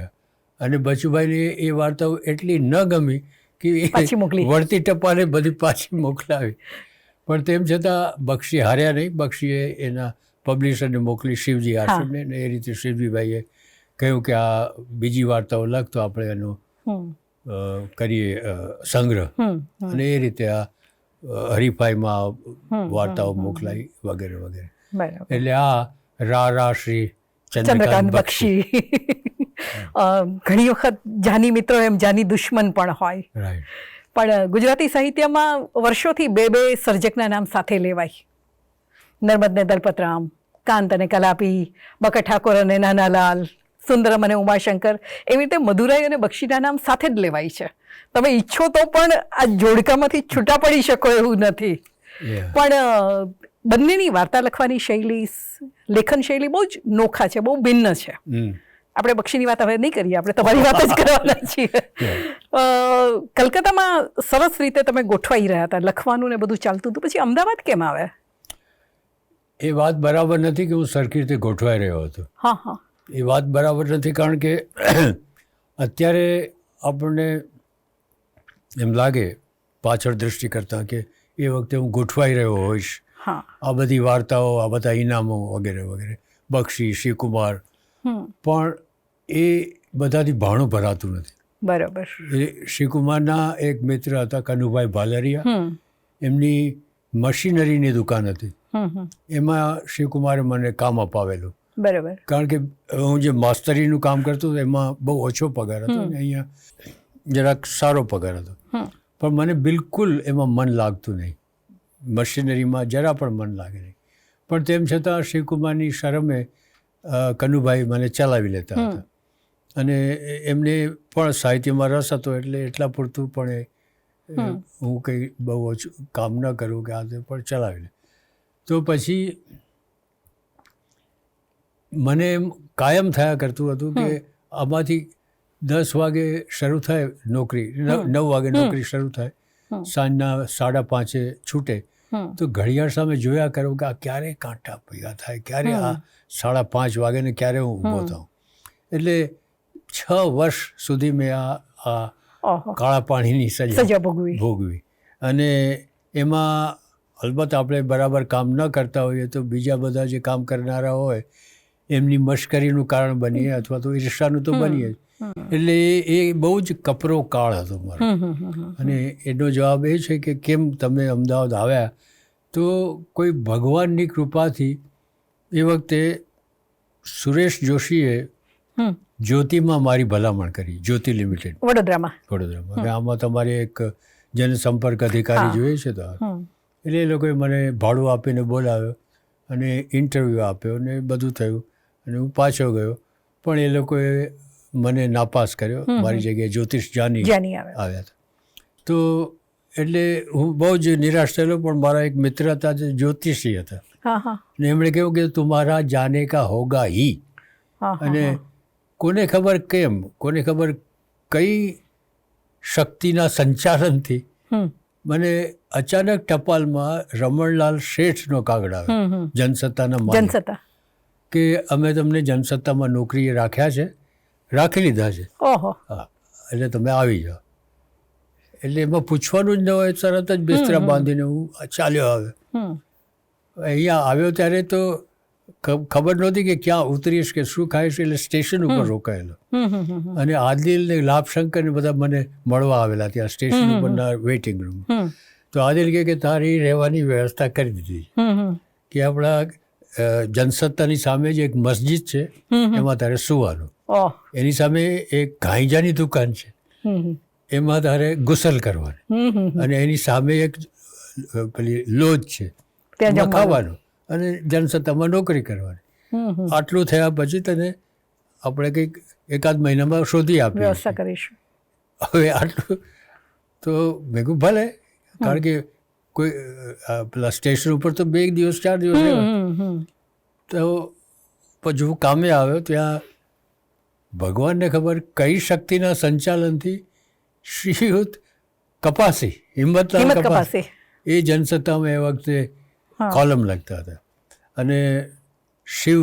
અને બચુભાઈને એ વાર્તાઓ એટલી ન ગમી કે વળતી ટપાલે બધી પાછી મોકલાવી. પણ તેમ છતાં બક્ષી હાર્યા નહીં. બક્ષીએ એના પબ્લિશરને મોકલી, શિવજી આશ્રમને, ને એ રીતે શિવજીભાઈએ કહ્યું કે આ બીજી વાર્તાઓ લખ તો આપણે એનો કરીએ સંગ્રહ. અને એ રીતે આ હરીફાઈમાં વાર્તાઓ મોકલાઈ વગેરે વગેરે. એટલે આ રા શ્રી ચંદ્રકાંત બક્ષી. ઘણી વખત જાની મિત્રો એમ જાની દુશ્મન પણ હોય. પણ ગુજરાતી સાહિત્યમાં વર્ષોથી 2 સર્જકના નામ સાથે લેવાય. નર્મદ ને દલપતરામ, કાંત અને કલાપી, બકા ઠાકોર અને નાનાલાલ, સુંદરમ અને ઉમાશંકર. એવી રીતે મધુરાઈ અને બક્ષીના નામ સાથે જ લેવાય છે. તમે ઈચ્છો તો પણ આ જોડકામાંથી છૂટા પડી શકો એવું નથી. પણ બંનેની વાર્તા લખવાની શૈલી, લેખન શૈલી બહુ જ નોખા છે, બહુ ભિન્ન છે. આપણે બક્ષીની વાત હવે નહીં કરીએ, આપણે તમારી વાત જ કરવાના છીએ. કલકત્તામાં સરસ રીતે તમે ગોઠવાઈ રહ્યા હતા, લખવાનું ને બધું ચાલતું હતું, પછી અમદાવાદ કેમ આવ્યા? એ વાત બરાબર નથી કે હું સરખી રીતે ગોઠવાઈ રહ્યો હતો. એ વાત બરાબર નથી, કારણ કે અત્યારે આપણને એમ લાગે પાછળ દ્રષ્ટિ કરતાં કે એ વખતે હું ગોઠવાઈ રહ્યો હોઈશ. આ બધી વાર્તાઓ, આ બધા ઇનામો વગેરે વગેરે, બક્ષી, શિવકુમાર, પણ એ બધાથી ભાણું ભરાતું નથી. બરાબર. એ શિવકુમારના એક મિત્ર હતા કનુભાઈ ભાલરિયા, એમની મશીનરીની દુકાન હતી. એમાં શિવકુમારે મને કામ અપાવેલું. બરાબર. કારણ કે હું જે માસ્તરીનું કામ કરતો હતો એમાં બહુ ઓછો પગાર હતો ને અહીંયા જરાક સારો પગાર હતો. પણ મને બિલકુલ એમાં મન લાગતું નહીં, મશીનરીમાં જરા પણ મન લાગે નહીં. પણ તેમ છતાં શિવકુમારની શરમે કનુભાઈ મને ચલાવી લેતા હતા. અને એમને પણ સાહિત્યમાં રસ હતો એટલે એટલા પૂરતું પણ હું કંઈ બહુ ઓછું કામ ન કરું કે આ તે પણ ચલાવી લે. તો પછી મને એમ કાયમ થયા કરતું હતું કે આમાંથી 10 વાગે શરૂ થાય નોકરી, 9 વાગે નોકરી શરૂ થાય, સાંજના 5:30 છૂટે, તો ઘડિયાળ સામે જોયા કરું કે આ ક્યારે કાંટા ભેગા થાય, ક્યારે આ 5:30 વાગે ને ક્યારે હું ઊભો થાઉં. એટલે 6 વર્ષ સુધી મેં આ કાળા પાણીની સજા ભોગવી. અને એમાં અલબત્ત આપણે બરાબર કામ ન કરતા હોઈએ તો બીજા બધા જે કામ કરનારા હોય એમની મશ્કરીનું કારણ બનીએ અથવા તો ઈર્ષાનું તો બનીએ. એટલે એ બહુ જ કપરો કાળ હતો મારો. અને એનો જવાબ એ છે કે કેમ તમે અમદાવાદ આવ્યા, તો કોઈ ભગવાનની કૃપાથી એ વખતે સુરેશ જોશીએ જ્યોતિમાં મારી ભલામણ કરી, જ્યોતિ લિમિટેડ વડોદરામાં. કે આમાં તમારે એક જનસંપર્ક અધિકારી જોઈએ છે. તો એટલે એ લોકોએ મને ભાડું આપીને બોલાવ્યો અને ઇન્ટરવ્યૂ આપ્યો અને બધું થયું અને હું પાછો ગયો. પણ એ લોકોએ મને નાપાસ કર્યો. મારી જગ્યાએ જ્યોતિષ જાની આવ્યા હતા. તો એટલે હું બહુ જ નિરાશ થયેલો. પણ મારા એક મિત્ર હતા જે જ્યોતિષી હતા ને એમણે કહ્યું કે તુમ્હારા જાને કા હોગા હી. અને કોને ખબર કેમ, કોને ખબર કઈ શક્તિના સંચાલનથી મને અચાનક ટપાલમાં રમણલાલ શેઠનો કાગળ આવ્યો, જનસત્તાના માલિક, કે અમે તમને જનસત્તામાં નોકરીએ રાખ્યા છે, રાખી લીધા છે. હા, એટલે તમે આવી જાઓ. એટલે એમાં પૂછવાનું જ ન હોય, તરત જ બિસ્તરા બાંધીને હું ચાલ્યો આવ્યો. અહીંયા આવ્યો ત્યારે તો ખબર નહોતી કે ક્યાં ઉતરીશ કે શું ખાઈશ. એટલે સ્ટેશન ઉપર રોકાયેલો. અને આદિલ ને લાભશંકર ને બધા મને મળવા આવેલા ત્યાં સ્ટેશન ઉપરના વેઇટિંગ રૂમ. તો આદિલ કે તારી રહેવાની વ્યવસ્થા કરી દીધી કે આપણા જનસત્તાની સામે જે એક મસ્જિદ છે એમાં તારે સુવાનું, એની સામે એક ઘાઈજાની દુકાન છે એમાં તારે ગુસલ કરવાની, અને એની સામે એક પેલી લોજ છે ત્યાં ખાવાનું, અને જનસત્તામાં નોકરી કરવાની. આટલું થયા પછી તને આપણે કંઈક એકાદ મહિનામાં શોધી આપીએ કરીશું. હવે આટલું તો મેં કહ્યું ભલે, કારણ કે કોઈ પેલા સ્ટેશન ઉપર તો 2 દિવસ 4 દિવસ રહેવા. તો પછી હું કામે આવ્યો ત્યાં ભગવાનને ખબર કઈ શક્તિના સંચાલનથી શ્રીયુત કપાસી, હિંમતલાલ કપાસી, એ જનસત્તામાં એ વખતે કોલમ લખતા હતા. અને શિવ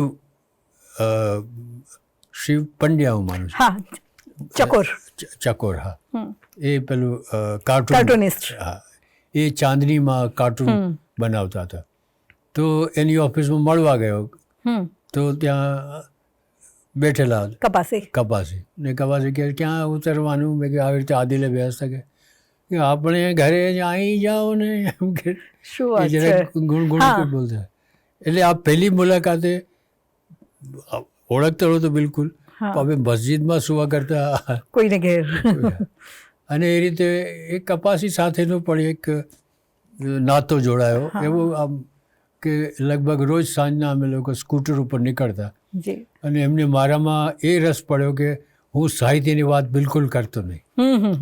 પંડ્યા હું માનું છું, ચકોર, હા, એ પેલું કાર્ટૂનિસ્ટ, હા, એ ચાંદનીમાં કાર્ટૂન બનાવતા હતા. તો એની ઓફિસમાં મળવા ગયો તો ત્યાં બેઠેલા કપાસી ને કપાસી કે ક્યાં ઉતરવાનું. મેં કે આવી રીતે આદિલે વ્યવસ્થા કે આપણે ઘરે આવી જાઓ ને એમ કે ગુણ બોલતા. એટલે આ પહેલી મુલાકાતે ઓળખતો હતો બિલકુલ, હવે મસ્જિદમાં સુવા કરતા કોઈને ઘેર. અને એ રીતે એ કપાસી સાથેનો પણ એક નાતો જોડાયો એવો, આમ કે લગભગ રોજ સાંજના અમે લોકો સ્કૂટર ઉપર નીકળતા. અને એમને મારામાં એ રસ પડ્યો કે હું સાહિત્યની વાત બિલકુલ કરતો નહીં.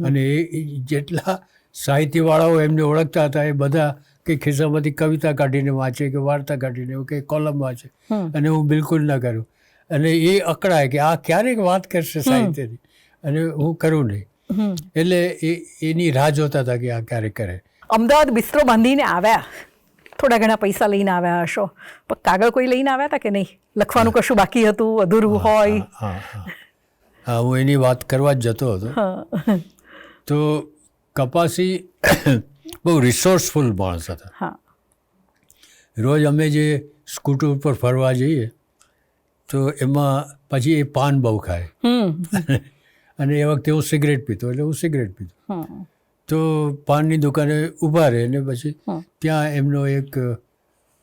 અને એ જેટલા સાહિત્યવાળાઓ એમને ઓળખતા હતા એ બધા કે ખિસ્સામાંથી કવિતા કાઢીને વાંચે કે વાર્તા કાઢીને કે કોલમ વાંચે, અને હું બિલકુલ ન કરું. અને એ અકળાય કે આ ક્યારેક વાત કરશે સાહિત્યની, અને હું કરું નહીં. એટલે એની રાહ જોતા હતા કે આ ક્યારેક કરે. અમદાવાદ બિસ્તરો બાંધીને આવ્યા, થોડા ઘણા પૈસા લઈને આવ્યા હશો, પણ કાગળ કોઈ લઈને આવ્યા હતા કે નહીં? લખવાનું કશું બાકી હતું, અધૂરું હોય? હા, હું એની વાત કરવા જ જતો હતો. તો કપાસી બહુ રિસોર્સફુલ માણસ હતા. રોજ અમે જે સ્કૂટર ઉપર ફરવા જઈએ તો એમાં પછી એ પાન બહુ ખાય, અને એ વખતે હું સિગરેટ પીતો, એટલે હું સિગરેટ પીતો. તો પાનની દુકાને ઊભા રહે ને પછી ત્યાં એમનો એક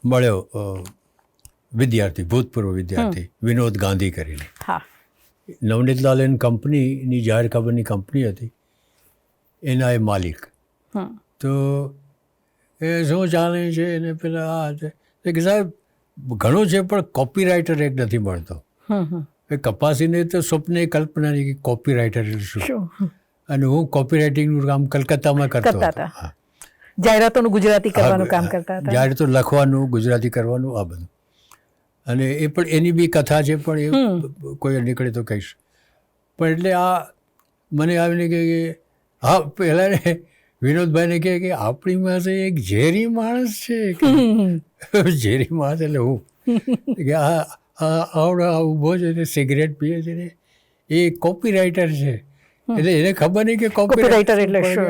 મળ્યો વિદ્યાર્થી, ભૂતપૂર્વ વિદ્યાર્થી, વિનોદ ગાંધી કરીને. નવનીતલાલ એન્ડ કંપનીની જાહેર ખબરની કંપની હતી, એના એ માલિક. તો એ શું ચાલે છે એને પેલા આ છે કે સાહેબ ઘણું છે પણ કોપીરાઇટર એક નથી મળતો. એ કપાસીને તો સ્વપ્ને કલ્પના નહીં કે કોપીરાઇટર શું, અને હું કોપીરાઇટિંગનું કામ કલકત્તામાં કરતો હતો. જાહેરાતોનું ગુજરાતી કરવાનું કામ કરતા હતા. જાહેરાતો લખવાનું, ગુજરાતી કરવાનું, આ બધું. અને એ પણ એની બી કથા છે, પણ એ કોઈ નીકળે તો કહીશ. પણ એટલે આ મને આવીને કે હા, પહેલાં વિનોદભાઈને કહે કે આપણી પાસે એક ઝેરી માણસ છે. ઝેરી માણસ એટલે હું કે આવડો ઊભો છે ને સિગરેટ પીએ છે ને એ કોપીરાઇટર છે. એટલે એને ખબર નહીં કે કોપીરાઇટર એટલે શું.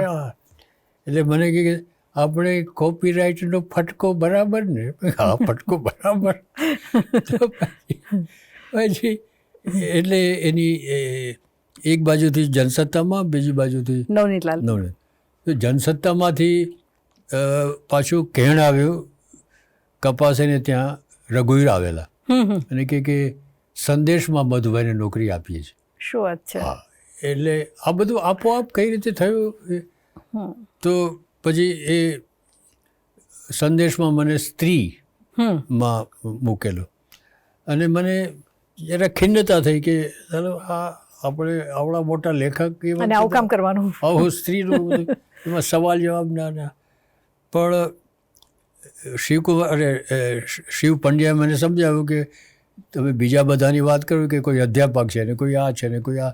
એટલે મને કે આપણે કોપીરાઇટનો ફટકો બરાબર ને. હા, ફટકો બરાબર. પછી એટલે એની એક બાજુથી જનસત્તામાં, બીજી બાજુથી નવનીતલાલ. તો જનસત્તામાંથી પાછું કહેણ આવ્યું કપાસેને ત્યાં રઘુવીર આવેલા અને કે સંદેશમાં મધુભાઈને નોકરી આપીએ છીએ. શું વાત છે. હા, એટલે આ બધું આપોઆપ કઈ રીતે થયું. તો પછી એ સંદેશમાં મને સ્ત્રીમાં મૂકેલો અને મને જરા ખિન્નતા થઈ કે ચાલો આ આપણે આવડા મોટા લેખક અને આવું કામ કરવાનું, આવું સ્ત્રીનું એમાં સવાલ જવાબ ના. પણ શિવ પંડ્યાએ મને સમજાવ્યું કે તમે બીજા બધાની વાત કરો કે કોઈ અધ્યાપક છે ને કોઈ આ છે ને કોઈ આ,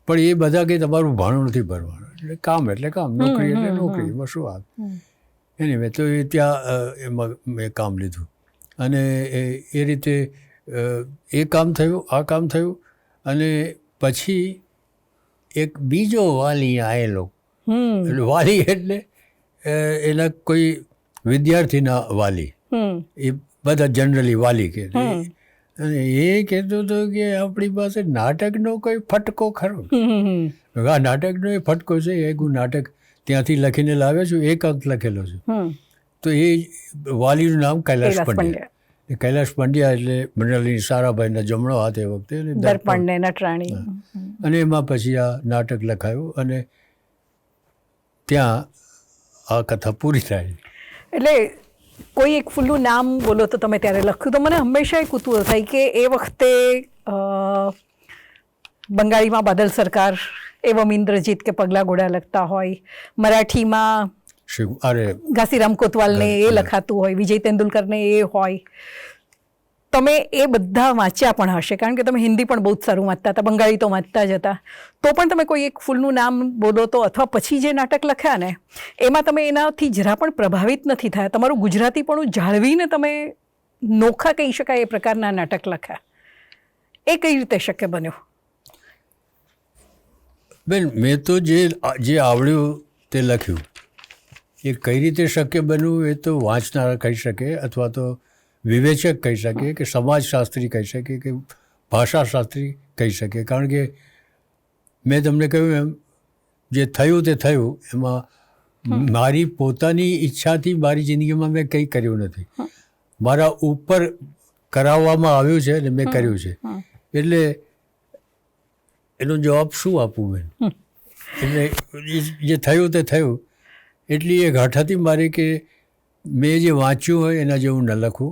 પણ એ બધા કંઈ તમારું ભાણું નથી ભરવાનું. એટલે કામ એટલે કામ, નોકરી એટલે નોકરી, એમાં શું વાત. એની મેં તો એ ત્યાં એમાં મેં કામ લીધું અને એ રીતે એ કામ થયું, આ કામ થયું. અને પછી એક બીજો વાલી આવેલો. એટલે વાલી એટલે એના કોઈ વિદ્યાર્થીના વાલી, એ બધા જનરલી વાલી કહે. અને એ કહેતો હતો કે આપણી પાસે નાટકનો કોઈ ફટકો ખરો. આ નાટકનો એ ફટકો છે, એક હું નાટક ત્યાંથી લખીને લાવ્યો છું, એક અંક લખેલો છે. તો એ વાલીનું નામ કૈલાશ પંડ્યા. કૈલાશ પંડ્યા એટલે મંડળની સારાભાઈના જમણો હાથ એ વખતે, દર્પણ ને નટરાણી. અને એમાં પછી આ નાટક લખાયું અને ત્યાં આ કથા પૂરી થાય. એટલે કોઈ એક ફૂલનું નામ બોલો તો તમે ત્યારે લખ્યું તો મને હંમેશા એ કુતૂહલ થાય કે એ વખતે બંગાળીમાં બાદલ સરકાર એવમ ઇન્દ્રજીત કે પગલા ઘોડા લખતા હોય, મરાઠીમાં ઘાસીરામ કોતવાલને એ લખાતું હોય, વિજય તેંડુલકરને એ હોય. તમે એ બધા વાંચ્યા પણ હશે કારણ કે તમે હિન્દી પણ બહુ જ સારું વાંચતા હતા, બંગાળી તો વાંચતા જ હતા. તો પણ તમે કોઈ એક ફૂલનું નામ બોલો તો, અથવા પછી જે નાટક લખ્યા ને એમાં તમે એનાથી જરા પણ પ્રભાવિત નથી થયા, તમારું ગુજરાતીપણું જાળવીને તમે નોખા કહી શકાય એ પ્રકારના નાટક લખ્યા, એ કઈ રીતે શક્ય બન્યું? બેન, મેં તો જે આવડ્યું તે લખ્યું. એ કઈ રીતે શક્ય બન્યું એ તો વાંચનારા કહી શકે, અથવા તો વિવેચક કહી શકે, કે સમાજશાસ્ત્રી કહી શકે, કે ભાષાશાસ્ત્રી કહી શકે. કારણ કે મેં તમને કહ્યું એમ જે થયું તે થયું, એમાં મારી પોતાની ઈચ્છાથી મારી જિંદગીમાં મેં કંઈ કર્યું નથી. મારા ઉપર કરાવવામાં આવ્યું છે અને મેં કર્યું છે. એટલે એનો જવાબ શું આપું બેન? એટલે જે થયું તે થયું. એટલી એક હઠ હતી મારી કે મેં જે વાંચ્યું હોય એના જેવું ન લખું,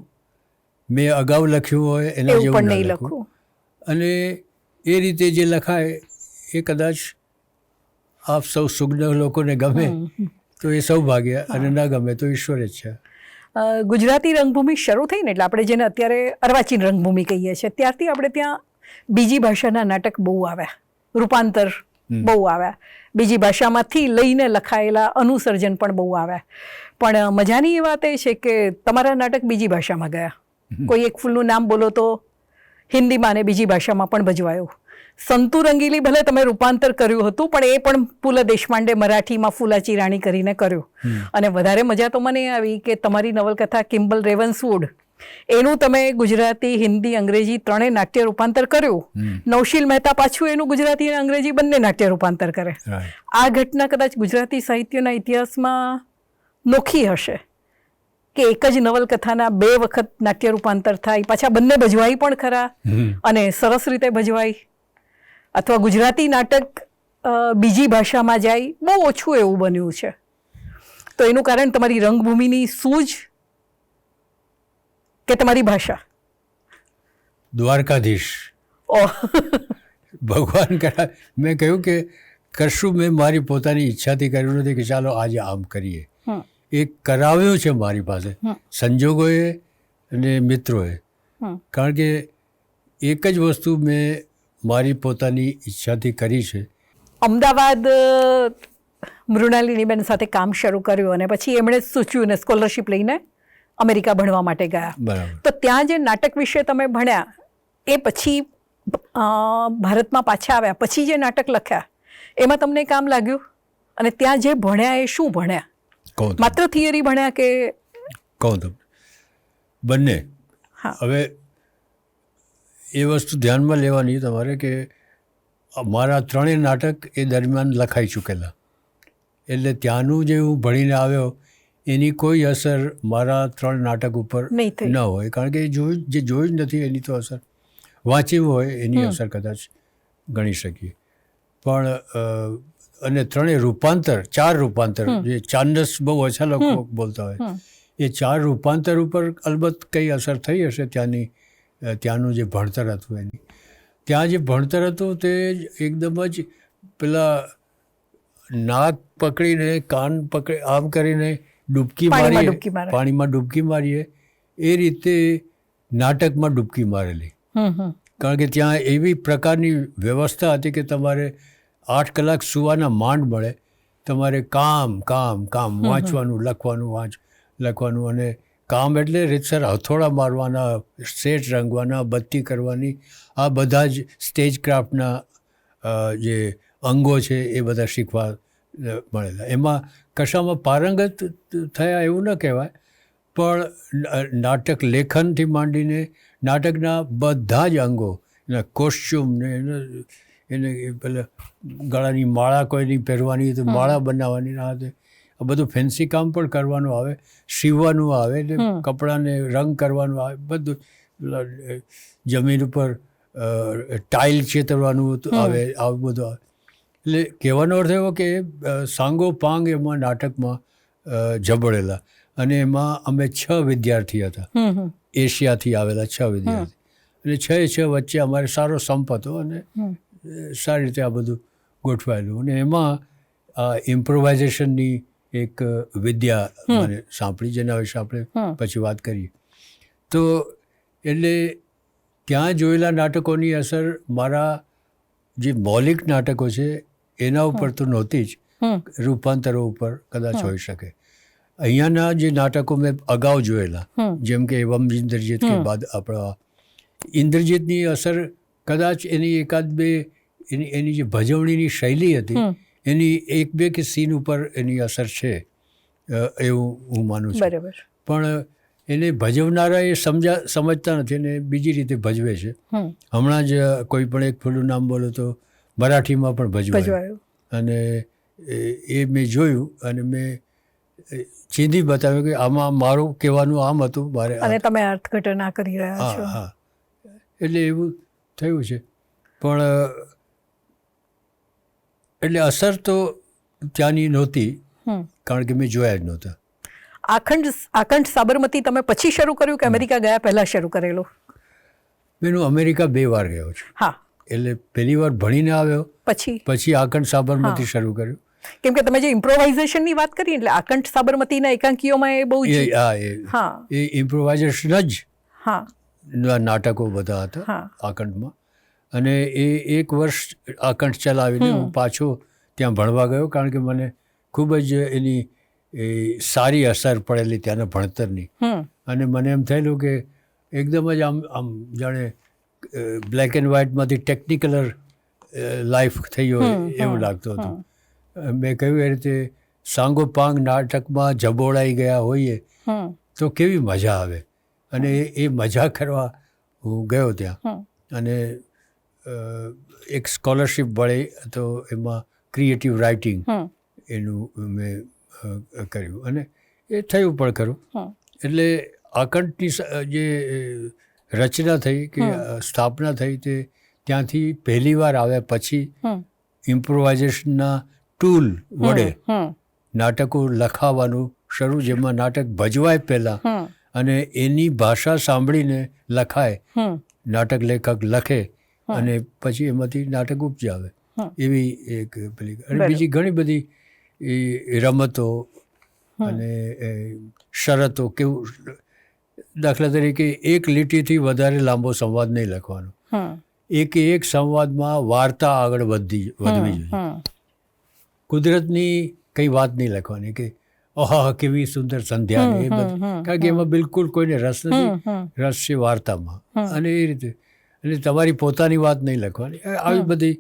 મેં અગાઉ લખ્યું હોય એના જેવું ન લખું. અને એ રીતે જે લખાય એ કદાચ આપ સૌ સુગ્ન લોકોને ગમે તો એ સૌભાગ્ય, અને ન ગમે તો ઈશ્વર જ છે. ગુજરાતી રંગભૂમિ શરૂ થઈ ને એટલે આપણે જેને અત્યારે અર્વાચીન રંગભૂમિ કહીએ છીએ, ત્યારથી આપણે ત્યાં બીજી ભાષાના નાટક બહુ આવ્યા, રૂપાંતર બહુ આવ્યા, બીજી ભાષામાંથી લઈને લખાયેલા અનુસર્જન પણ બહુ આવ્યા. પણ મજાની એ વાત એ છે કે તમારા નાટક બીજી ભાષામાં ગયા. કોઈ એક ફૂલનું નામ બોલો તો હિન્દીમાં અને બીજી ભાષામાં પણ ભજવાયું. સંતુ રંગીલી ભલે તમે રૂપાંતર કર્યું હતું, પણ એ પણ પુલ દેશપાંડે મરાઠીમાં ફૂલાચી રાણી કરીને કર્યું. અને વધારે મજા તો મને આવી કે તમારી નવલકથા કિમ્બલ રેવન્સવુડ એનું તમે ગુજરાતી, હિન્દી, અંગ્રેજી ત્રણેય નાટ્ય રૂપાંતર કર્યું. નવશીલ મહેતા પાછું એનું ગુજરાતી અને અંગ્રેજી બંને નાટ્ય રૂપાંતર કરે. આ ઘટના કદાચ ગુજરાતી સાહિત્યના ઇતિહાસમાં નોખી હશે કે એક જ નવલકથાના 2 વખત નાટ્ય રૂપાંતર થાય, પાછા બંને ભજવાઈ પણ ખરા અને સરસ રીતે ભજવાય. અથવા ગુજરાતી નાટક બીજી ભાષામાં જાય, બહુ ઓછું એવું બન્યું છે. તો એનું કારણ તમારી રંગભૂમિની સૂઝ કે તમારી ભાષા? દ્વારકાધીશ ભગવાન કરા. મેં કહ્યું કે કશું મેં મારી પોતાની ઈચ્છાથી કર્યું નથી કે ચાલો આજે આમ કરીએ. એ કરાવ્યું છે મારી પાસે સંજોગોએ અને મિત્રોએ. કારણ કે એક જ વસ્તુ મેં મારી પોતાની ઈચ્છાથી કરી છે. અમદાવાદ મૃણાલિનીબેન સાથે કામ શરૂ કર્યું અને પછી એમણે સૂચવ્યું ને સ્કોલરશિપ લઈને અમેરિકા ભણવા માટે ગયા. બરાબર. તો ત્યાં જે નાટક વિશે તમે ભણ્યા એ પછી ભારતમાં પાછા આવ્યા પછી જે નાટક લખ્યા એમાં તમને કામ લાગ્યું? અને ત્યાં જે ભણ્યા એ શું ભણ્યા? માત્ર થિયરી ભણ્યા કે? કહું તમને બંને. હવે એ વસ્તુ ધ્યાનમાં લેવાની તમારે કે મારા 3 નાટક એ દરમિયાન લખાઈ ચૂકેલા, એટલે ત્યાંનું જે હું ભણીને આવ્યો એની કોઈ અસર મારા 3 નાટક ઉપર ન હોય. કારણ કે જે જોયું જ નથી એની તો અસર, વાંચ્યું હોય એની અસર કદાચ ગણી શકીએ. પણ અને 3 રૂપાંતર, 4 રૂપાંતર, જે ચાંદસ બહુ ઓછા લોકો બોલતા હોય, એ 4 રૂપાંતર ઉપર અલબત્ત કઈ અસર થઈ હશે ત્યાંનું જે ભણતર હતું એની. ત્યાં જે ભણતર હતું તે એકદમ જ પેલા નાક પકડીને કાન પકડી આમ કરીને ડૂબકી મારીએ, પાણીમાં ડૂબકી મારીએ એ રીતે નાટકમાં ડૂબકી મારેલી. કારણ કે ત્યાં એવી પ્રકારની વ્યવસ્થા હતી કે તમારે 8 કલાક સુવાના માંડ મળે, તમારે કામ કામ કામ, વાંચવાનું, લખવાનું અને કામ એટલે રીતસર હથોડા મારવાના, સેટ રંગવાના, બત્તી કરવાની, આ બધા જ સ્ટેજ ક્રાફ્ટના જે અંગો છે એ બધા શીખવા મળેલા. એમાં કશામાં પારંગત થયા એવું ન કહેવાય, પણ નાટક લેખનથી માંડીને નાટકના બધા જ અંગો, એના કોસ્ચ્યુમ ને એને પેલા ગળાની માળા કોઈની પહેરવાની તો માળા બનાવવાની ના હતી, આ બધું ફેન્સી કામ પણ કરવાનું આવે, સીવવાનું આવે, એટલે કપડાને રંગ કરવાનું આવે, બધું જમીન ઉપર ટાઇલ ચેતરવાનું આવે, આવું બધું આવે. એટલે કહેવાનો અર્થ એવો કે સાંગો પાંગ એમાં નાટકમાં જબડેલા. અને એમાં અમે 6 વિદ્યાર્થી હતા, એશિયાથી આવેલા 6 વિદ્યાર્થી, અને 6 વચ્ચે અમારે સારો સંપ હતો અને સારી રીતે આ બધું ગોઠવાયેલું. અને એમાં ઇમ્પ્રોવાઇઝેશનની એક વિદ્યા મને સાંભળી, જેના વિશે આપણે પછી વાત કરીએ. તો એટલે ત્યાં જોયેલા નાટકોની અસર મારા જે મૌલિક નાટકો છે એના ઉપર તો નહોતી જ, રૂપાંતરો ઉપર કદાચ હોઈ શકે. અહીંયાના જે નાટકો મેં અગાઉ જોયેલા, જેમ કે એવમ ઇન્દ્રજીત કે બાદ આપણા ઇન્દ્રજીતની અસર કદાચ એની 1-2 એની જે ભજવણીની શૈલી હતી એની 1-2 કે સીન ઉપર એની અસર છે એવું હું માનું છું. બરાબર. પણ એને ભજવનારા એ સમજતા નથી અને બીજી રીતે ભજવે છે. હમણાં જ કોઈ પણ એક ફૂલનું નામ બોલો તો મરાઠીમાં પણ ભજવાયું, અને એ મેં જોયું અને મેં ચીંધી બતાવ્યું કે આમાં મારું કહેવાનું આમ હતું, મારે, અને તમે અર્થઘટન કરી રહ્યા છો. હા, એટલે એવું થયું છે. પણ એટલે અસર તો ત્યાંની નહોતી, કારણ કે મેં જોયા જ નહોતા. આખંડ સાબરમતી તમે પછી શરૂ કર્યું કે અમેરિકા ગયા પહેલા શરૂ કરેલું? મેં અમેરિકા 2 વાર ગયો છું. હા, એટલે પહેલી વાર ભણીને આવ્યો, પછી આખંડ સાબરમતી શરૂ કર્યું. કેમ કે તમે જે ઇમ્પ્રોવાઇઝેશનની વાત કરી એટલે આખંડ સાબરમતીના એકાંકીઓમાં એ બહુ એ ઇમ્પ્રોવાઇઝેશન જ નાટકો બધા હતા આખંડમાં. અને એ 1 વર્ષ આખંડ ચલાવીને હું પાછો ત્યાં ભણવા ગયો, કારણ કે મને ખૂબ જ એની સારી અસર પડેલી ત્યાંના ભણતરની. અને મને એમ થયેલું કે એકદમ જ આમ જાણે બ્લેક એન્ડ વ્હાઇટમાંથી ટેકનિકલર લાઈફ થઈ હોય એવું લાગતું હતું. મેં કહ્યું એ રીતે સાંગો પાંગ નાટકમાં જબોળાઈ ગયા હોઈએ તો કેવી મજા આવે. અને એ મજા કરવા હું ગયો ત્યાં. અને એક સ્કોલરશિપ મળે તો એમાં ક્રિએટિવ રાઇટિંગ એનું મેં કર્યું અને એ થયું પણ ખરું. એટલે આકંઠની જે રચના થઈ કે સ્થાપના થઈ તે ત્યાંથી પહેલીવાર આવ્યા પછી ઇમ્પ્રોવાઇઝેશનના ટૂલ વડે નાટકો લખાવાનું શરૂ, જેમાં નાટક ભજવાય પહેલાં અને એની ભાષા સાંભળીને લખાય, નાટક લેખક લખે અને પછી એમાંથી નાટક ઉપજાવે, એવી એક પેલી. અને બીજી ઘણી બધી રમતો અને શરતો, કેવું દાખલા તરીકે એક લીટીથી વધારે લાંબો સંવાદ નહીં લખવાનો, એક સંવાદમાં વાર્તા આગળ વધવી જોઈએ. કુદરતની કંઈ વાત નહીં લખવાની કે ઓહા કેવી સુંદર સંધ્યા, એ બધું, કારણ કે એમાં બિલકુલ કોઈને રસ નથી, રસ છે વાર્તામાં. અને એ રીતે, એટલે તમારી પોતાની વાત નહીં લખવાની, આવી બધી.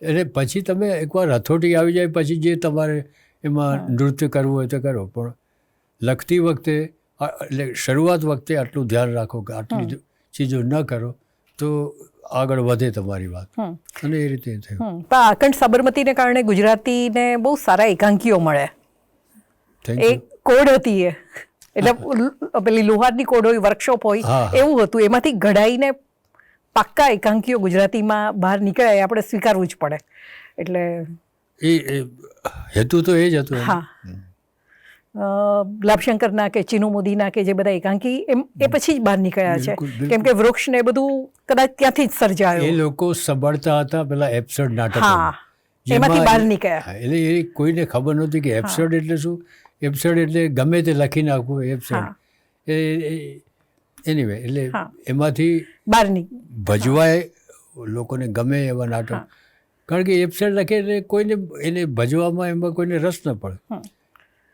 અને પછી તમે એકવાર હથોટી આવી જાય પછી જે તમારે એમાં નૃત્ય કરવું હોય તો કરો, પણ લખતી વખતે એટલે શરૂઆત વખતે આટલું ધ્યાન રાખો કે આટલી ચીજો ન કરો તો આગળ વધે તમારી વાત. અને એ રીતે થયું. પણ આકંઠ સાબરમતીને કારણે ગુજરાતીને બહુ સારા એકાંકીઓ મળ્યા. એક કોડ હતી એ, એટલે પેલી લોહારની કોડ હોય, વર્કશોપ હોય, એવું હતું. એમાંથી ઘડાઈને પાક્કા એકાંકીઓ ગુજરાતીમાં બહાર નીકળ્યા, એ આપણે સ્વીકારવું જ પડે. એટલે એ હેતુ તો એ જ હતું. હા, લાભશંકરના કે ચીનુ મોદીના કે જે બધા એકાંકી એ પછી જ બહાર નીકળ્યા છે, કેમ કે વૃક્ષ ને એ બધું કદાચ ત્યાંથી જ સર્જાયું. એ લોકો સંભાળતા હતા પેલા એબ્સર્ડ નાટકો, એમાંથી બહાર નીકળ્યા. એટલે એ કોઈને ખબર નહોતી કે એબ્સર્ડ એટલે શું. એબ્સર્ડ એટલે ગમે તે લખી નાખવું, એબ્સર્ડ. એનીવે, એટલે એમાંથી બહાર ભજવાય, લોકોને ગમે એવા નાટક. કારણ કે એબ્સર્ડ લખે એટલે કોઈને એને ભજવામાં એમાં કોઈને રસ ન પડે.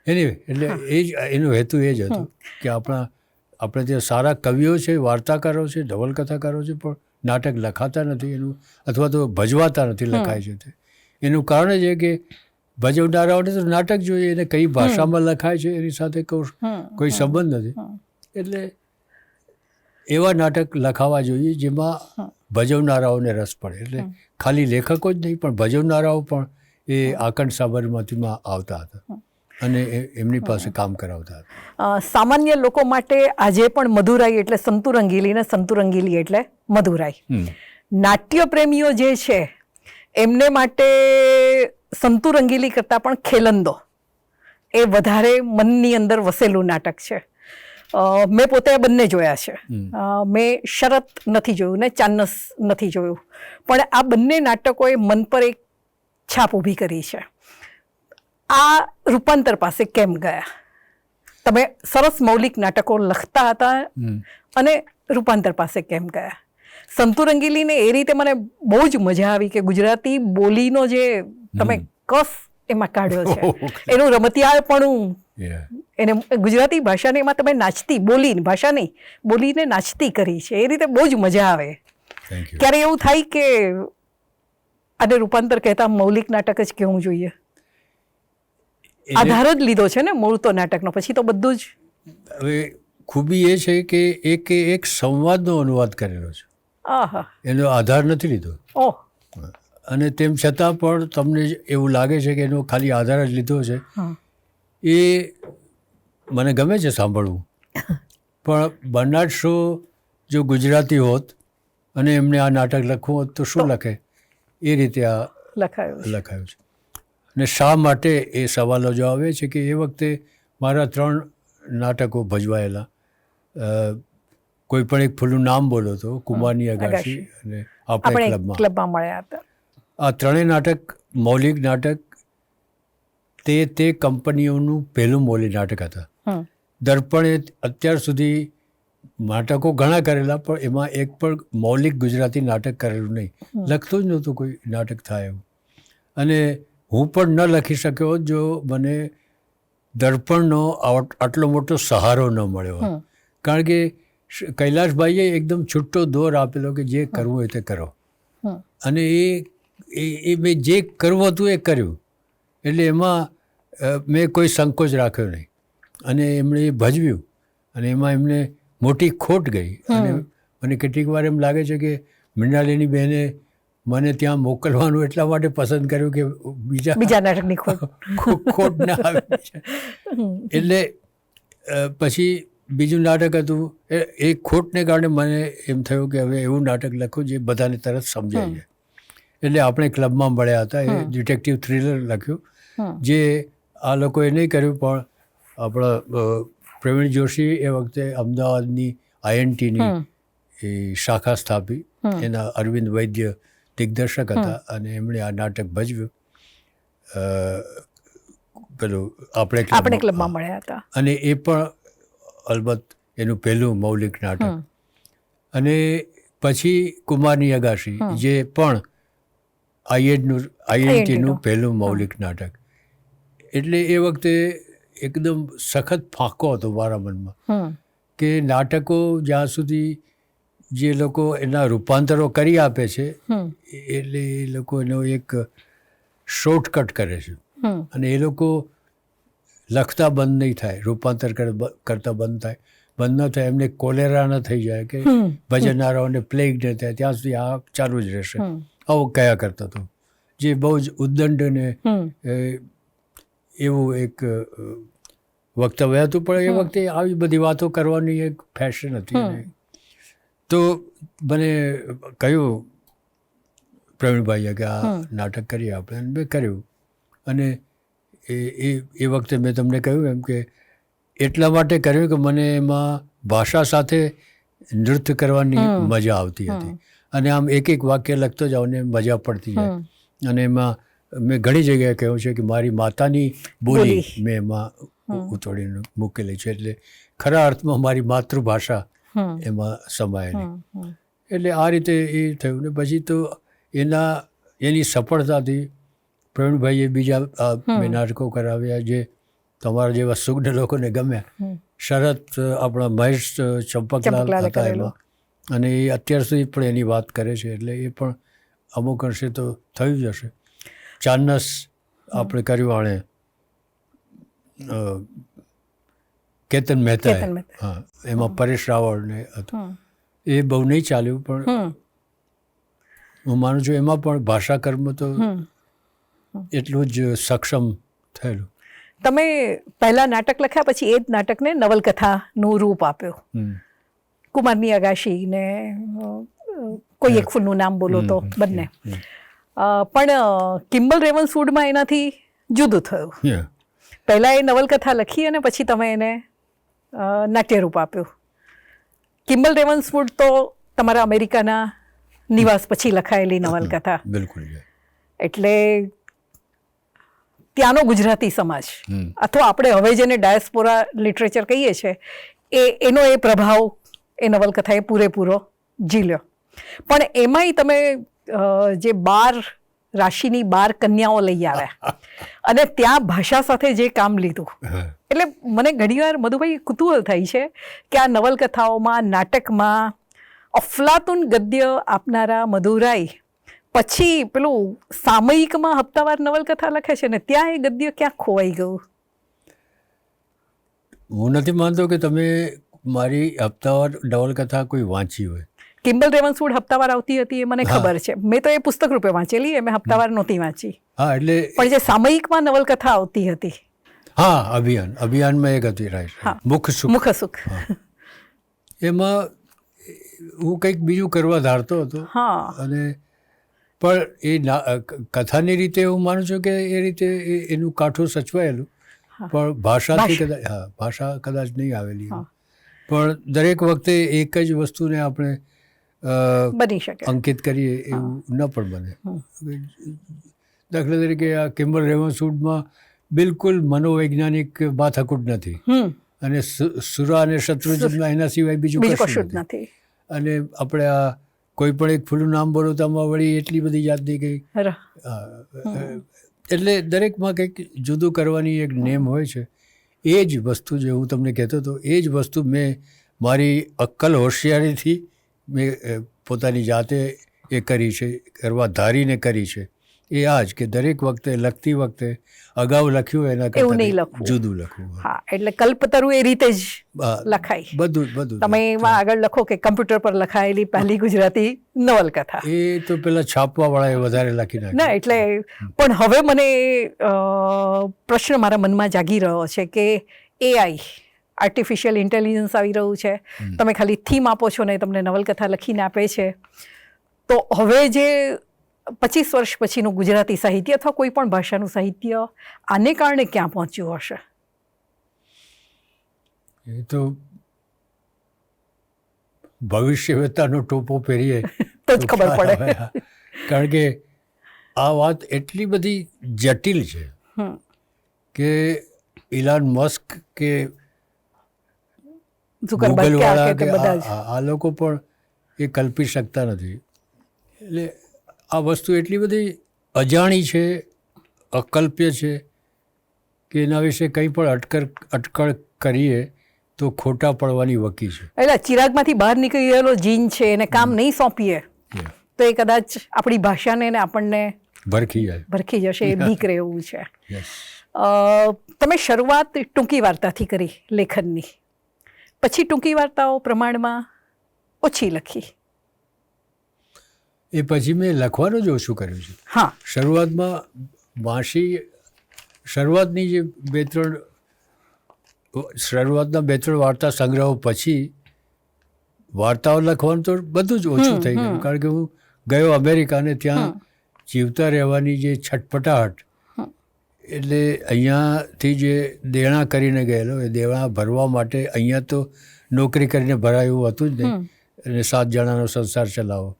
એનીવે, એટલે એ જ એનો હેતુ એ જ હતો કે આપણે ત્યાં સારા કવિઓ છે, વાર્તાકારો છે, નવલકથાકારો છે, પણ નાટક લખાતા નથી એનું, અથવા તો ભજવાતા નથી, લખાય છે તે. એનું કારણ છે કે ભજવનારાઓને તો નાટક જોઈએ, એને કઈ ભાષામાં લખાય છે એની સાથે કોઈ સંબંધ નથી. એટલે એવા નાટક લખાવા જોઈએ જેમાં ભજવનારાઓને રસ પડે. એટલે ખાલી લેખકો જ નહીં પણ ભજવનારાઓ પણ એ આકંઠ સાબરમતીમાં આવતા હતા અને એમની પાસે કામ કરાવતા હતા. સામાન્ય લોકો માટે આજે પણ મધુરાઈ એટલે સંતુ રંગીલી ને સંતુ રંગીલી એટલે મધુરાઈ. નાટ્ય પ્રેમીઓ જે છે એમને માટે સંતુ રંગીલી કરતાં પણ ખેલંદો એ વધારે મનની અંદર વસેલું નાટક છે. મેં પોતે બંને જોયા છે. મેં શરત નથી જોયું ને ચાનસ નથી જોયું, પણ આ બંને નાટકોએ મન પર એક છાપ ઊભી કરી છે. આ રૂપાંતર પાસે કેમ ગયા? તમે સરસ મૌલિક નાટકો લખતા હતા અને રૂપાંતર પાસે કેમ ગયા? સંતુ રંગીલીને એ રીતે મને બહુ જ મજા આવી કે ગુજરાતી બોલીનો જે તમે કસ એમાં કાઢ્યો છે, એનું રમતિયાળપણું, એને ગુજરાતી ભાષાને એમાં તમે નાચતી, બોલીને ભાષા નહીં, બોલીને નાચતી કરી છે. એ રીતે બહુ જ મજા આવે. ક્યારે એવું થાય કે આને રૂપાંતર કહેતા મૌલિક નાટક જ કહેવું જોઈએ? આધાર જ લીધો છે ને મૂળ તો નાટકનો, પછી તો બધું જ. હવે ખૂબી એ છે કે એક સંવાદનો અનુવાદ કરેલો છે, એનો આધાર નથી લીધો. અને તેમ છતાં પણ તમને એવું લાગે છે કે એનો ખાલી આધાર જ લીધો છે. એ મને ગમે છે સાંભળવું, પણ બર્નાર્ડ શો જો ગુજરાતી હોત અને એમને આ નાટક લખવું હોત તો શું લખે? એ રીતે આ લખાયું છે. અને શા માટે એ સવાલો જો આવે છે કે એ વખતે મારા 3 નાટકો ભજવાયેલા, કોઈ પણ એક ફૂલનું નામ બોલો તો કુમારની અગાશી અને આપણે ક્લબમાં મળ્યા હતા. આ 3 નાટક મૌલિક નાટક તે કંપનીઓનું પહેલું મૌલિક નાટક હતા. દર્પણે અત્યાર સુધી નાટકો ઘણા કરેલા, પણ એમાં એક પણ મૌલિક ગુજરાતી નાટક કરેલું નહીં. લખતું જ નહોતું કોઈ નાટક થાય એવું. અને હું પણ ન લખી શક્યો જો મને દર્પણનો આટલો મોટો સહારો ન મળ્યો. કારણ કે કૈલાશભાઈએ એકદમ છૂટો દોર આપેલો કે જે કરવું હોય તે કરો. અને એ મેં જે કરવું હતું એ કર્યું. એટલે એમાં મેં કોઈ સંકોચ રાખ્યો નહીં અને એમણે એ ભજવ્યું. અને એમાં એમને મોટી ખોટ ગઈ. અને મને કેટલીક વાર એમ લાગે છે કે મૃણાલિની બહેને મને ત્યાં મોકલવાનું એટલા માટે પસંદ કર્યું કે બીજા નાટકની ખોટ ના આવે. એટલે પછી બીજું નાટક હતું, એ ખોટને કારણે મને એમ થયું કે હવે એવું નાટક લખું જે બધાને તરત સમજાય જાય. એટલે આપણે ક્લબમાં મળ્યા હતા, એ ડિટેક્ટિવ થ્રિલર લખ્યું, જે આ લોકોએ નહીં કર્યું, પણ આપણા પ્રવીણ જોશી એ વખતે અમદાવાદની INTની એ શાખા સ્થાપી, એના અરવિંદ વૈદ્ય દિગ્દર્શક હતા, અને એમણે આ નાટક ભજવ્યું. પેલું આપણે ક્લબમાં મળ્યા હતા, અને એ પણ અલબત્ત એનું પહેલું મૌલિક નાટક. અને પછી કુમારની અગાશી, જે પણ INTનું પહેલું મૌલિક નાટક. એટલે એ વખતે એકદમ સખત ફાંકો હતો મારા મનમાં કે નાટકો જ્યાં સુધી જે લોકો એના રૂપાંતરો કરી આપે છે, એટલે એ લોકો એનો એક શોર્ટકટ કરે છે, અને એ લોકો લખતા બંધ નહીં થાય, રૂપાંતર કરતા બંધ ન થાય, એમને કોલેરા ન થઈ જાય કે ભજનારાઓને પ્લેગ ન થાય, ત્યાં સુધી આ ચાલુ જ રહેશે. આવું કયા કરતો હતો, જે બહુ જ ઉદ્દંડ ને એવું એક વક્તવ્ય હતું. પણ એ વખતે આવી બધી વાતો કરવાની એક ફેશન હતી. તો મને કહ્યું પ્રવીણભાઈએ કે આ નાટક કરીએ આપણે, અને મેં કર્યું. અને એ વખતે મેં તમને કહ્યું એમ કે એટલા માટે કર્યું કે મને એમાં ભાષા સાથે નૃત્ય કરવાની મજા આવતી હતી, અને આમ એક એક વાક્ય લખતો જાઉં ને મજા પડતી જાય. અને એમાં મેં ઘણી જગ્યાએ કહ્યું છે કે મારી માતાની બોલી મેં એમાં ઉતોડીને મૂકેલી છે, એટલે ખરા અર્થમાં મારી માતૃભાષા એમાં સમાયેલી. એટલે આ રીતે એ થયું. ને પછી તો એની સફળતાથી પ્રવીણભાઈએ બીજા મેં નાટકો કરાવ્યા જે તમારા જેવા સુગ્ન લોકોને ગમ્યા. શરત આપણા મહેશ ચંપકલાલ હતા એમાં, અને એ અત્યાર સુધી પણ એની વાત કરે છે, એટલે એ પણ અમુક અંશે તો થયું જ હશે. ચાનસ આપણે કર્યું આણે કેતન મહેતા, હા, એમાં પરેશ રાવળને હતું. એ બહુ નહીં ચાલ્યું, પણ હું માનું છું એમાં પણ ભાષા કર્મ તો એટલું જ સક્ષમ થયેલું. તમે પહેલા નાટક લખ્યા, પછી એ જ નાટકને નવલકથાનું રૂપ આપ્યું. કુમારની અગાશી ને કોઈ એક ફૂલનું નામ બોલો તો બંને. પણ કિમ્બલ રેવન્સવુડમાં એનાથી જુદું થયું. પહેલાં એ નવલકથા લખી અને પછી તમે એને નાટ્યરૂપ આપ્યું. કિમ્બલ રેવન્સવુડ તો તમારા અમેરિકાના નિવાસ પછી લખાયેલી નવલકથા. બિલકુલ. એટલે ત્યાંનો ગુજરાતી સમાજ, અથવા આપણે હવે જેને ડાયસ્પોરા લિટરેચર કહીએ છીએ, એનો એ પ્રભાવ એ નવલકથાએ પૂરેપૂરો ઝીલ્યો. પણ એમાંય તમે જે 12 રાશિની 12 કન્યાઓ લઈ આવ્યા અને ત્યાં ભાષા સાથે જે કામ લીધું, એટલે મને ઘણીવાર મધુભાઈ કુતૂહલ થાય છે કે આ નવલકથાઓમાં, નાટકમાં અફલાતુન ગદ્ય આપનારા મધુરાય પછી પેલું સામયિકમાં હપ્તાવાર નવલકથા લખે છે ને ત્યાં એ ગદ્ય ક્યાં ખોવાઈ ગયું? હું નથી માનતો કે તમે મારી હપ્તાવાર નવલકથા કોઈ વાંચી હોય. કિમ્બલ રેવન્સવુડ હપ્તાવાર આવતી હતી એ મને ખબર છે, મેં તો એ પુસ્તક રૂપે વાંચેલી, મેં હપ્તાવાર નહોતી વાંચી. હા, એટલે પણ જે સામયિકમાં નવલકથા આવતી હતી, હા, અભિયાનમાં એક હતી, રાઈટ, મુખ સુખ. એમાં હું કંઈક બીજું કરવા ધારતો હતો. અને પણ એ કથાની રીતે હું માનું છું કે એ રીતે એનું કાઠું સચવાયેલું, પણ ભાષાથી કદાચ ભાષા કદાચ નહીં આવેલી. પણ દરેક વખતે એક જ વસ્તુને આપણે અંકિત કરીએ એવું ન પણ બને. દાખલા તરીકે આ કિમ્બલ રેવન્સવુડમાં બિલકુલ મનોવૈજ્ઞાનિક માથાકૂટ નથી, અને સુરા અને શત્રુજીતમાં એના સિવાય બીજું કશું નથી. અને આપણે આ કોઈ પણ એક ફૂલનું નામ બોલો તો આમાં વળી એટલી બધી જાતની કંઈ, એટલે દરેકમાં કંઈક જુદું કરવાની એક નેમ હોય છે. એ જ વસ્તુ જે હું તમને કહેતો હતો, એ જ વસ્તુ મેં મારી અક્કલ હોશિયારીથી મેં પોતાની જાતે એ કરી છે, કરવા ધારીને કરી છે. એ આ જ કે દરેક વખતે લખતી વખતે અગાઉ લખ્યું એના એવું નહીં કરતાં લખવું. જુદું લખવું. હા, એટલે કલ્પતરુ એ રીતે જ લખાય. બધું તમે એમાં આગળ લખો કે કમ્પ્યુટર પર લખાયેલી પહેલી ગુજરાતી નવલકથા. એ તો પેલા છાપવાવાળાએ વધારે લખી ના, નાખ્યું. એટલે પણ હવે મને પ્રશ્ન મારા મનમાં જાગી રહ્યો છે કે એઆઈ આર્ટિફિશિયલ ઇન્ટેલિજન્સ આવી રહ્યું છે. તમે ખાલી થીમ આપો છો ને તમને નવલકથા લખીને આપે છે. તો હવે જે 25 વર્ષ પછીનું ગુજરાતી સાહિત્ય અથવા કોઈ પણ ભાષાનું સાહિત્ય આને કારણે ક્યાં પહોંચ્યું હશે? એ તો ભવિષ્યવેતાનો ટોપો પહેરીએ તો જ ખબર પડે. કારણ કે આ વાત એટલી બધી જટિલ છે કે ઇલાન મસ્ક કે ઝુકરબર્ગ કે આ કે બધા જ. આ લોકો પણ એ કલ્પી શકતા નથી. એટલે આ વસ્તુ એટલી બધી અજાણી છે, અકલ્પ્ય છે કે એના વિશે કંઈ પણ અટકળ કરીએ તો ખોટા પડવાની વકી છે. એટલે ચિરાગમાંથી બહાર નીકળી ગયેલો જીન છે એને કામ નહીં સોંપીએ તો એ કદાચ આપણી ભાષાને ને આપણને ભરખી જશે. એ બીક રહેવું છે. તમે શરૂઆત ટૂંકી વાર્તાથી કરી લેખનની, પછી ટૂંકી વાર્તાઓ પ્રમાણમાં ઓછી લખી. એ પછી મેં લખવાનું જ ઓછું કર્યું છે. હા, શરૂઆતની જે શરૂઆતના બે ત્રણ વાર્તા સંગ્રહો પછી વાર્તાઓ લખવાનું તો બધું જ ઓછું થઈ ગયું. કારણ કે હું ગયો અમેરિકાને, ત્યાં જીવતા રહેવાની જે છટપટાહટ, એટલે અહીંયાથી જે દેણા કરીને ગયેલો એ દેણા ભરવા માટે અહીંયા તો નોકરી કરીને ભરાય એવું હતું જ નહીં, અને 7 જણાનો સંસાર ચલાવો.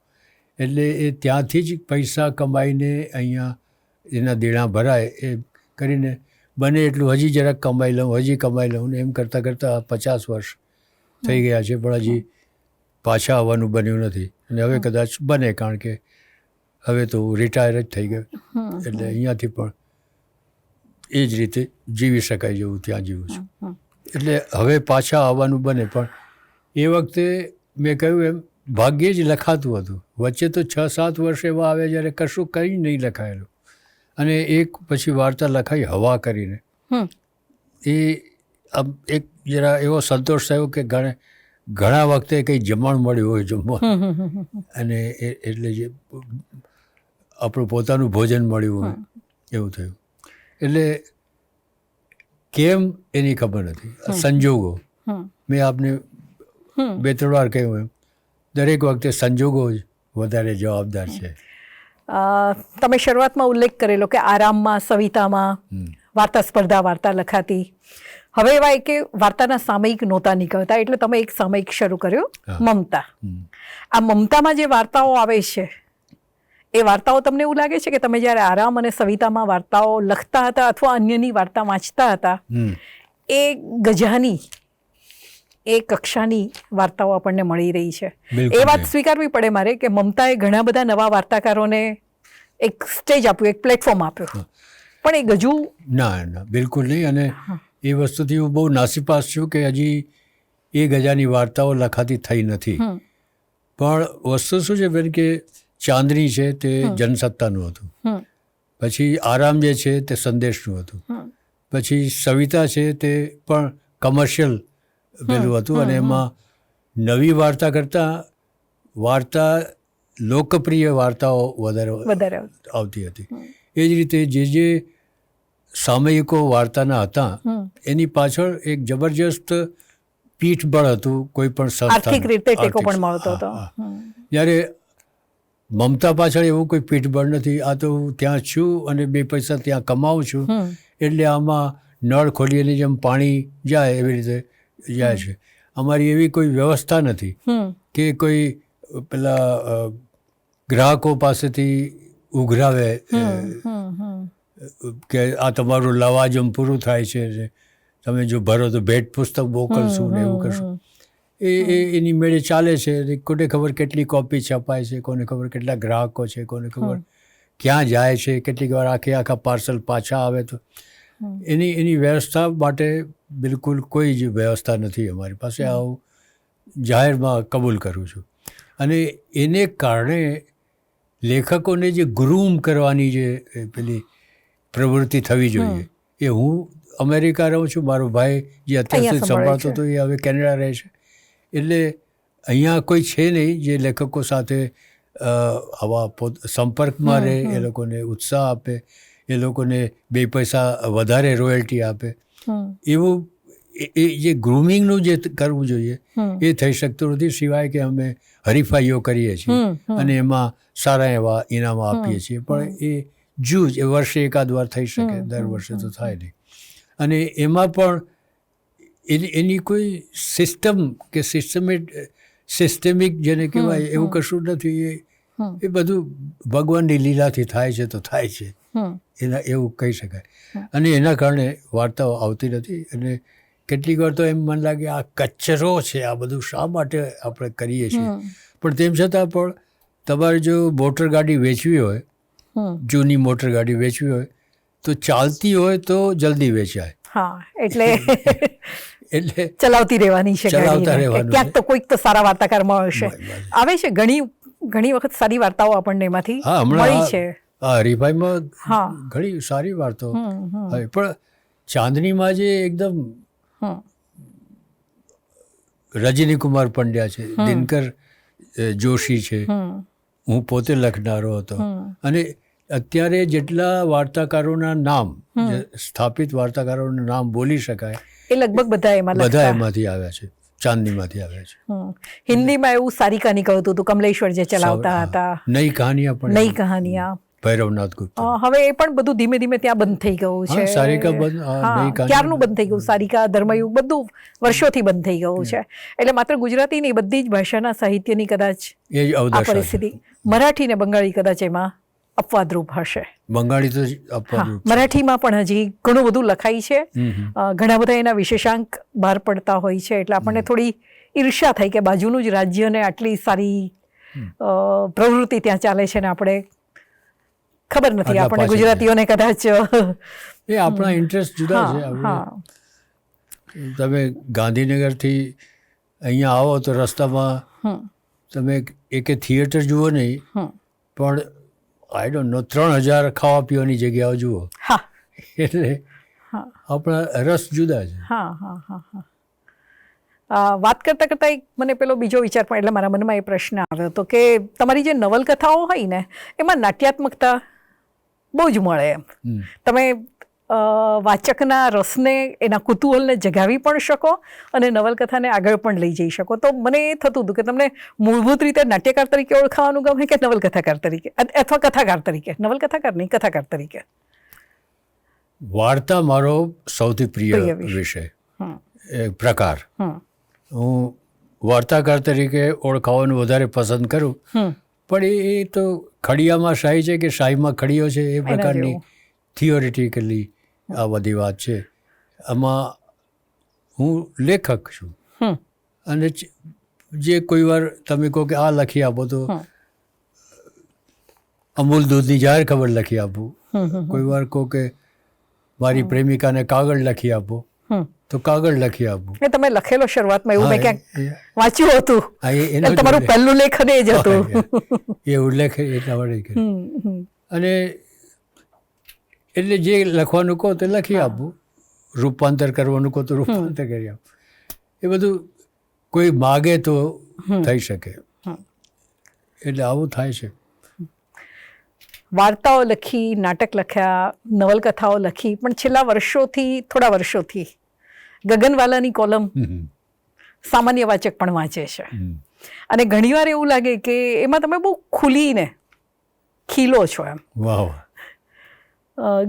એટલે એ ત્યાંથી જ પૈસા કમાઈને અહીંયા એના દેણા ભરાય એ કરીને બને એટલું હજી જરાક કમાઈ લઉં ને એમ કરતાં કરતાં 50 વર્ષ થઈ ગયા છે, પણ હજી પાછા આવવાનું બન્યું નથી. અને હવે કદાચ બને, કારણ કે હવે તો હું રિટાયર જ થઈ ગયો, એટલે અહીંયાથી પણ એ જ રીતે જીવી શકાય જેવું ત્યાં જીવું છું. એટલે હવે પાછા આવવાનું બને, પણ એ વખતે મેં કહ્યું એમ ભાગ્યે જ લખાતું હતું. વચ્ચે તો 6-7 વર્ષ એવા આવ્યા જ્યારે કશું કંઈ નહીં લખાયેલું, અને એક પછી વાર્તા લખાઈ હવા કરીને. એ એક જરા એવો સંતોષ થયો કે ઘણા વખતે કંઈ જમણ મળ્યું હોય જમવા, અને એટલે જે આપણું પોતાનું ભોજન મળ્યું હોય એવું થયું. એટલે કેમ એની ખબર નથી. સંજોગો, મેં આપને 2-3 વાર કહ્યું એમ, દરેક વખતે સંજોગો જ વધારે જવાબદાર છે. તમે શરૂઆતમાં ઉલ્લેખ કરેલો કે આરામમાં, સવિતામાં વાર્તા સ્પર્ધા વાર્તા લખાતી. હવે એવા કે વાર્તાના સામયિક નહોતા નીકળતા, એટલે તમે એક સામયિક શરૂ કર્યો, મમતા. આ મમતામાં જે વાર્તાઓ આવે છે એ વાર્તાઓ તમને એવું લાગે છે કે તમે જ્યારે આરામ અને સવિતામાં વાર્તાઓ લખતા હતા અથવા અન્યની વાર્તા વાંચતા હતા, એ ગજાની, એ કક્ષાની વાર્તાઓ આપણને મળી રહી છે? એ વાત સ્વીકારવી પડે મારે કે મમતાએ ઘણા બધા નવા વાર્તાકારોને એક સ્ટેજ આપ્યું, એક પ્લેટફોર્મ આપ્યું, પણ એ ગજુ ના, બિલકુલ નહીં. અને એ વસ્તુથી હું બહુ નાસીપાસ છું કે હજી એ ગજાની વાર્તાઓ લખાતી થઈ નથી. પણ વસ્તુ શું છે બેન કે ચાંદની છે તે જનસત્તાનું હતું, પછી આરામ જે છે તે સંદેશનું હતું, પછી સવિતા છે તે પણ કમર્શિયલ પેલું હતું, અને એમાં નવી વાર્તા કરતાં વાર્તા લોકપ્રિય વાર્તાઓ વધારે આવતી હતી. એ જ રીતે જે સામયિકો વાર્તાના હતા એની પાછળ એક જબરજસ્ત પીઠબળ હતું, કોઈ પણ આર્થિક રીતે ટેકો પણ મળતો હતો. જ્યારે મમતા પાછળ એવું કોઈ પીઠબળ નથી. આ તો હું ત્યાં છું અને 2 પૈસા ત્યાં કમાઉં છું, એટલે આમાં નળ ખોલીએની જેમ પાણી જાય એવી રીતે જાય છે. અમારી એવી કોઈ વ્યવસ્થા નથી કે કોઈ પેલા ગ્રાહકો પાસેથી ઉઘરાવે કે આ તમારું લવાજમ પૂરું થાય છે, તમે જો ભરો તો ભેટ પુસ્તક મોકલશું ને એવું કરશું. એની મેળે ચાલે છે. કોને ખબર કેટલી કોપી છપાય છે, કોને ખબર કેટલા ગ્રાહકો છે, કોને ખબર ક્યાં જાય છે, કેટલીક વાર આખા પાર્સલ પાછા આવે. તો એની વ્યવસ્થા માટે બિલકુલ કોઈ જ વ્યવસ્થા નથી અમારી પાસે. આવું જાહેરમાં કબૂલ કરું છું. અને એને કારણે લેખકોને જે ગ્રૂમ કરવાની જે પેલી પ્રવૃત્તિ થવી જોઈએ, એ હું અમેરિકા રહું છું, મારો ભાઈ જે અત્યાર સુધી સંભાળતો હતો એ હવે કેનેડા રહે છે, એટલે અહીંયા કોઈ છે નહીં જે લેખકો સાથે આવા સંપર્કમાં રહે, એ લોકોને ઉત્સાહ આપે, એ લોકોને 2 પૈસા વધારે રોયલ્ટી આપે. એવું એ જે ગ્રૂમિંગનું જે કરવું જોઈએ એ થઈ શકતું નથી, સિવાય કે અમે હરીફાઈઓ કરીએ છીએ અને એમાં સારા એવા ઇનામો આપીએ છીએ, પણ એ જૂજ એ વર્ષે એકાદ વાર થઈ શકે, દર વર્ષે તો થાય નહીં. અને એમાં પણ એની કોઈ સિસ્ટમ કે સિસ્ટેમિક જેને કહેવાય એવું કશું નથી. એ બધું ભગવાનની લીલાથી થાય છે તો થાય છે, એના એવું કહી શકાય. અને એના કારણે વાર્તાઓ આવતી નથી. અને કેટલીક વાર તો એમ મને લાગે આ કચરો છે, આ બધું શા માટે આપણે કરીએ છીએ. પણ તેમ છતાં પણ તમારે જો મોટર ગાડી વેચવી હોય, જૂની મોટર ગાડી વેચવી હોય તો ચાલતી હોય તો જલ્દી વેચાય. હા, એટલે ચલાવતી રહેવાની છે, ચલાવતા રહેવાનું. ક્યાંક તો કોઈક તો સારા વાર્તાકાર મળશે, આવે છે. ઘણી વખત સારી વાર્તાઓ આપણને એમાંથી મળી છે. હરીફાઈમાં ઘણી સારી વાર્તાઓ હવે. પણ ચાંદનીમાં જે એકદમ રજની કુમાર પંડ્યા છે, દિનકર જોશી છે, હું પોતે લખનારો હતો. અને અત્યારે જેટલા વાર્તાકારોના નામ, સ્થાપિત વાર્તાકારોના નામ બોલી શકાય, એ લગભગ બધા એમાંથી આવ્યા છે, ચાંદનીમાંથી આવ્યા છે. હિન્દીમાં એવું સારિકા નીકળતું હતું, કમલેશ્વર જે ચલાવતા હતા. નઈ કહાનિયા પણ, નઈ કહાનિયા, ભૈરવનાથ ગુપ્તા. હવે એ પણ બધું ધીમે ધીમે ત્યાં બંધ થઈ ગયું છે. સારિકા બંધ, ક્યારનું બંધ થઈ ગયું. સારિકા, ધર્મયુગ બધું વર્ષોથી બંધ થઈ ગયું છે. એટલે માત્ર ગુજરાતીની બધી જ ભાષાના સાહિત્યની કદાચ આ પરિસ્થિતિ. મરાઠી ને બંગાળી કદાચ એમાં અપવાદરૂપ હશે. બંગાળી તો અપવાદરૂપ. મરાઠીમાં પણ હજી ઘણું બધું લખાય છે, ઘણા બધા એના વિશેષાંક બહાર પડતા હોય છે. એટલે આપણને થોડી ઈર્ષ્યા થાય કે બાજુનું જ રાજ્ય ને આટલી સારી પ્રવૃત્તિ ત્યાં ચાલે છે ને આપણે ખબર નથી. આપણે ગુજરાતીઓને કદાચ એ આપણા ઇન્ટરેસ્ટ જુદા છે. તમે ગાંધીનગરથી અહીંયા આવો તો રસ્તામાં તમે એકે થિયેટર જુઓ નહીં, પણ આઈ ડોન્ટ નો 3000 ખાવા પીવાની જગ્યાઓ જુઓ. એટલે આપણા રસ જુદા છે. વાત કરતાં કરતાં એક મને પેલો બીજો વિચાર પણ, એટલે મારા મનમાં એ પ્રશ્ન આવ્યો હતો કે તમારી જે નવલકથાઓ હોય ને એમાં નાટ્યાત્મકતા બહુ જ મળે એમ. તમે વાચકના રસને, એના કુતૂહલને જગાવી પણ શકો અને નવલકથાને આગળ પણ લઈ જઈ શકો. તો મને એ થતું હતું કે તમને મૂળભૂત રીતે નાટ્યકાર તરીકે ઓળખાવાનું ગમે કે નવલકથાકાર તરીકે, અથવા કથાકાર તરીકે? નવલકથાકાર નહીં, કથાકાર તરીકે. વાર્તા મારો સૌથી પ્રિય વિષય, પ્રકાર. હું વાર્તાકાર તરીકે ઓળખાવાનું વધારે પસંદ કરું. પણ એ તો ખડિયામાં શાહી છે કે શાહીમાં ખડિયો છે, એ પ્રકારની થિયોરિટિકલી આ બધી વાત છે. આમાં હું લેખક છું અને જે કોઈ વાર તમે કહો કે આ લખી આપો તો અમૂલ દૂધની જાહેર ખબર લખી આપું. કોઈ વાર કહો કે મારી પ્રેમિકાને કાગળ લખી આપો તો કાગળ લખી આપું. તમે લખેલો શરૂઆતમાં એવું મેં ક્યાંક વાંચ્યું હતું, તમારું પહેલું લેખન એ જ હતું. એ ઉલ્લેખ એટલા વડે. અને એટલે જે લખવાનું કહો તો લખી આપું, રૂપાંતર કરવાનું કહો તો રૂપાંતર કરી આપું. એ બધું કોઈ માગે તો થઈ શકે. એટલે આવું થાય છે. વાર્તાઓ લખી, નાટક લખ્યા, નવલકથાઓ લખી, પણ છેલ્લા થોડા વર્ષોથી ગગનવાલાની કોલમ સામાન્ય વાચક પણ વાંચે છે. અને ઘણીવાર એવું લાગે કે એમાં તમે બહુ ખુલીને ખીલો છો એમ. વાહ.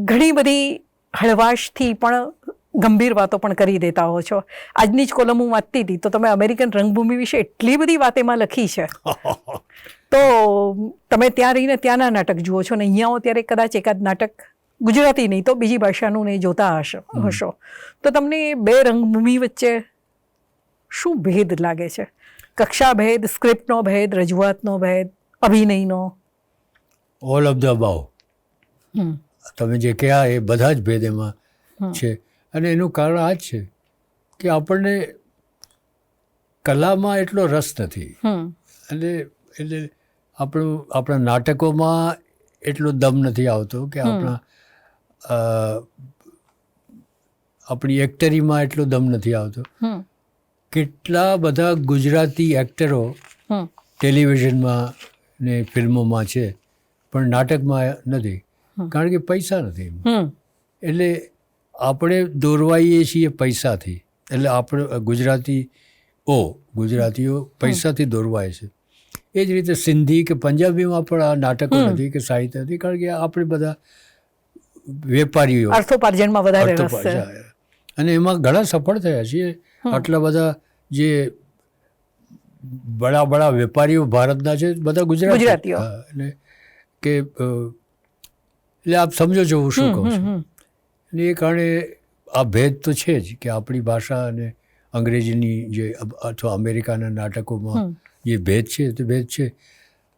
ઘણી બધી હળવાશથી પણ ગંભીર વાતો પણ કરી દેતા હો છો. આજની જ કોલમ હું વાંચતી હતી તો તમે અમેરિકન રંગભૂમિ વિશે એટલી બધી વાત એમાં લખી છે. તો તમે ત્યાં રહીને ત્યાંના નાટક જુઓ છો ને અહીંયા આવો ત્યારે કદાચ એકાદ નાટક ગુજરાતી નહીં તો બીજી ભાષાનું ને જોતા હશો. તો તમને બે રંગભૂમિ વચ્ચે શું ભેદ લાગે છે? કક્ષા ભેદ, સ્ક્રિપ્ટનો ભેદ, રજૂઆતનો ભેદ, અભિનયનો? All of the above. તમે જે કહ્યા એ બધા જ ભેદ એમાં છે. અને એનું કારણ આ જ છે કે આપણને કલામાં એટલો રસ નથી. અને એટલે આપણા નાટકોમાં એટલો દમ નથી આવતો કે આપણી એક્ટરીમાં એટલો દમ નથી આવતો. કેટલા બધા ગુજરાતી એક્ટરો ટેલિવિઝનમાં ને ફિલ્મોમાં છે પણ નાટકમાં નથી, કારણ કે પૈસા નથી. એટલે આપણે દોરવાઈએ છીએ પૈસાથી. એટલે આપણે ગુજરાતીઓ પૈસાથી દોરવાય છે. એ જ રીતે સિંધી કે પંજાબીમાં પણ આ નાટકો નથી કે સાહિત્ય નથી, કારણ કે આપણે બધા વેપારીઓ અર્થોપાર્જનમાં વધારે રસ છે અને એમાં ઘણા સફળ થયા છીએ. આટલા બધા જે બડા વેપારીઓ ભારતના છે બધા ગુજરાતીઓ. એટલે કે એટલે આપ સમજો છો હું શું કહું છું. અને એ કારણે આ ભેદ તો છે જ કે આપણી ભાષા અને અંગ્રેજીની જે અથવા અમેરિકાના નાટકોમાં જે ભેદ છે તે ભેદ છે.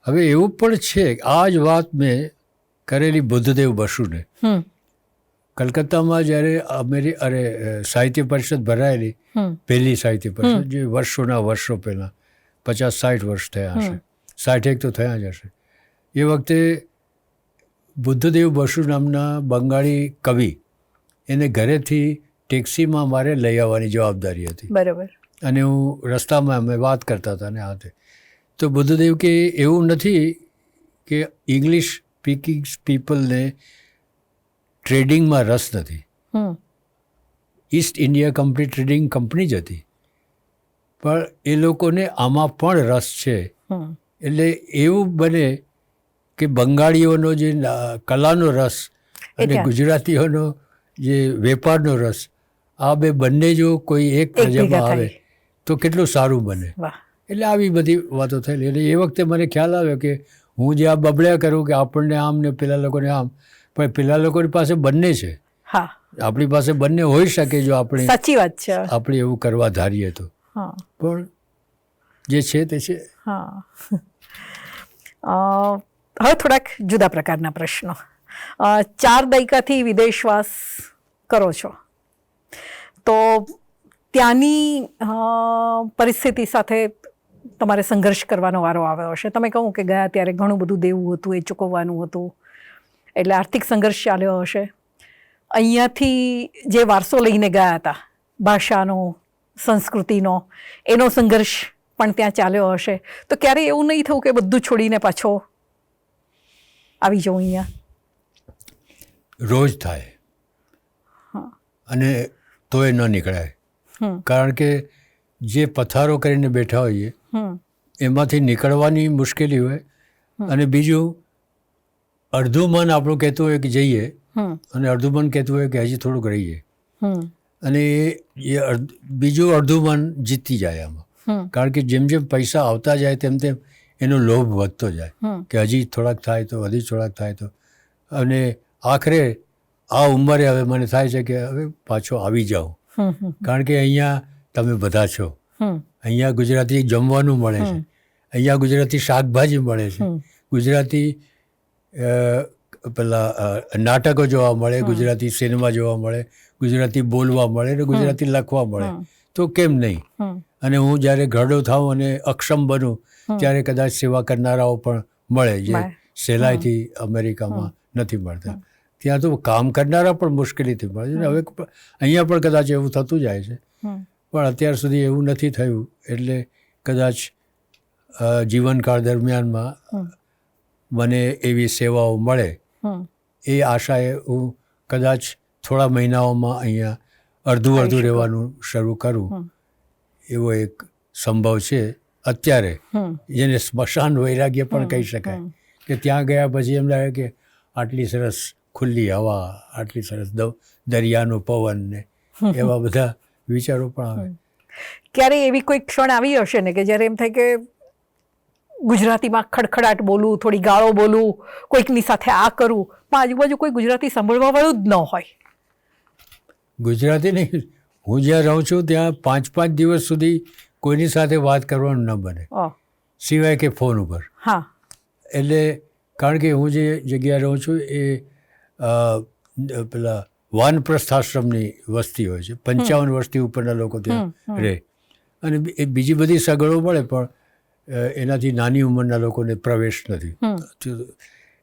હવે એવું પણ છે, આ જ વાત મેં કરેલી બુદ્ધદેવ બસુને કલકત્તામાં જ્યારે સાહિત્ય પરિષદ ભરાયેલી, પહેલી સાહિત્ય પરિષદ, જે વર્ષો પહેલાં 50-60 વર્ષ થયા હશે, 60 તો થયા જ હશે. એ વખતે બુદ્ધદેવ બસુ નામના બંગાળી કવિ, એને ઘરેથી ટેક્સીમાં મારે લઈ આવવાની જવાબદારી હતી. બરાબર. અને હું રસ્તામાં અમે વાત કરતા હતા ને હાથે. તો બુદ્ધદેવ કે એવું નથી કે ઇંગ્લિશ સ્પીકિંગ પીપલને ટ્રેડિંગમાં રસ નથી. East India company trading company જ હતી, પણ એ લોકોને આમાં પણ રસ છે. એટલે એવું બને કે બંગાળીઓનો જે કલાનો રસ અને ગુજરાતીઓનો જે વેપારનો રસ, આ બંને જો કોઈ એક પ્રજામાં આવે તો કેટલું સારું બને. એટલે આવી બધી વાતો થયેલી. એટલે એ વખતે મને ખ્યાલ આવ્યો કે હું જે આ બબડ્યા કરું કે આપણને આમ ને પેલા લોકોને આમ, પણ પેલા લોકોની પાસે બંને છે. આપણી પાસે બંને હોઈ શકે જો આપણે, સાચી વાત છે, આપણે એવું કરવા ધારીએ તો. પણ જે છે તે છે. હવે થોડાક જુદા પ્રકારના પ્રશ્નો. 4 દાયકાથી વિદેશવાસ કરો છો, તો ત્યાંની પરિસ્થિતિ સાથે તમારે સંઘર્ષ કરવાનો વારો આવ્યો હશે. તમે કહું કે ગયા ત્યારે ઘણું બધું દેવું હતું, એ ચૂકવવાનું હતું, એટલે આર્થિક સંઘર્ષ ચાલ્યો હશે. અહીંયાથી જે વારસો લઈને ગયા હતા, ભાષાનો, સંસ્કૃતિનો, એનો સંઘર્ષ પણ ત્યાં ચાલ્યો હશે. તો ક્યારેય એવું નહીં થયું કે બધું છોડીને પાછો આવી જાઉં અહીંયા? રોજ થાય, અને તોય ન નીકળાય. કારણ કે જે પથારો કરીને બેઠા હોઈએ એમાંથી નીકળવાની મુશ્કેલી હોય. અને બીજું, અડધું મન આપણું કહેતું હોય કે જઈએ, અને અડધું મન કહેતું હોય કે હજી થોડુંક રહીએ. અને એ બીજું અડધું મન જીતી જાય આમાં. કારણ કે જેમ જેમ પૈસા આવતા જાય તેમ તેમ એનો લોભ વધતો જાય કે હજી થોડાક થાય તો, હજી થોડાક થાય તો. અને આખરે આ ઉંમરે હવે મને થાય છે કે હવે પાછો આવી જાઉં. કારણ કે અહીંયા તમે બધા છો, અહીંયા ગુજરાતી જમવાનું મળે છે, અહીંયા ગુજરાતી શાકભાજી મળે છે, ગુજરાતી પેલા નાટકો જોવા મળે, ગુજરાતી સિનેમા જોવા મળે, ગુજરાતી બોલવા મળે ને ગુજરાતી લખવા મળે. તો કેમ નહીં? અને હું જ્યારે ઘરડો થાઉં અને અક્ષમ બનું ત્યારે કદાચ સેવા કરનારાઓ પણ મળે, જે સહેલાઈથી અમેરિકામાં નથી મળતા. ત્યાં તો કામ કરનારા પણ મુશ્કેલીથી મળે છે. હવે અહીંયા પણ કદાચ એવું થતું જાય છે, પણ અત્યાર સુધી એવું નથી થયું. એટલે કદાચ જીવનકાળ દરમિયાનમાં મને એવી સેવાઓ મળે એ આશાએ હું કદાચ થોડા મહિનાઓમાં અહીંયા અડધું રહેવાનું શરૂ કરું, એવો એક સંભવ છે અત્યારે. જેને સ્મશાન વૈરાગ્ય પણ કહી શકાય, કે ત્યાં ગયા પછી એમ લાગે કે આટલી સરસ ખુલ્લી હવા, આટલી સરસ દરિયાનો પવન ને એવા બધા વિચારો પણ આવે. ક્યારે એવી કોઈ ક્ષણ આવી હશે ને કે જ્યારે એમ થાય કે ગુજરાતીમાં ખડખડાટ બોલું, થોડી ગાળો બોલું, કોઈકની સાથે આ કરું, પણ આજુબાજુ કોઈ ગુજરાતી સાંભળવા વાળું જ ન હોય? ગુજરાતી નહીં, હું જ્યાં રહું છું ત્યાં 5-5 દિવસ સુધી કોઈની સાથે વાત કરવાનું ન બને, સિવાય કે ફોન ઉપર. એટલે કારણ કે હું જે જગ્યાએ રહું છું એ પેલા વાનપ્રસ્થાશ્રમની વસ્તી હોય છે, 55 વર્ષથી ઉપરના લોકો ત્યાં રહે. અને એ બીજી બધી સગવડો મળે, પણ એનાથી નાની ઉંમરના લોકોને પ્રવેશ નથી.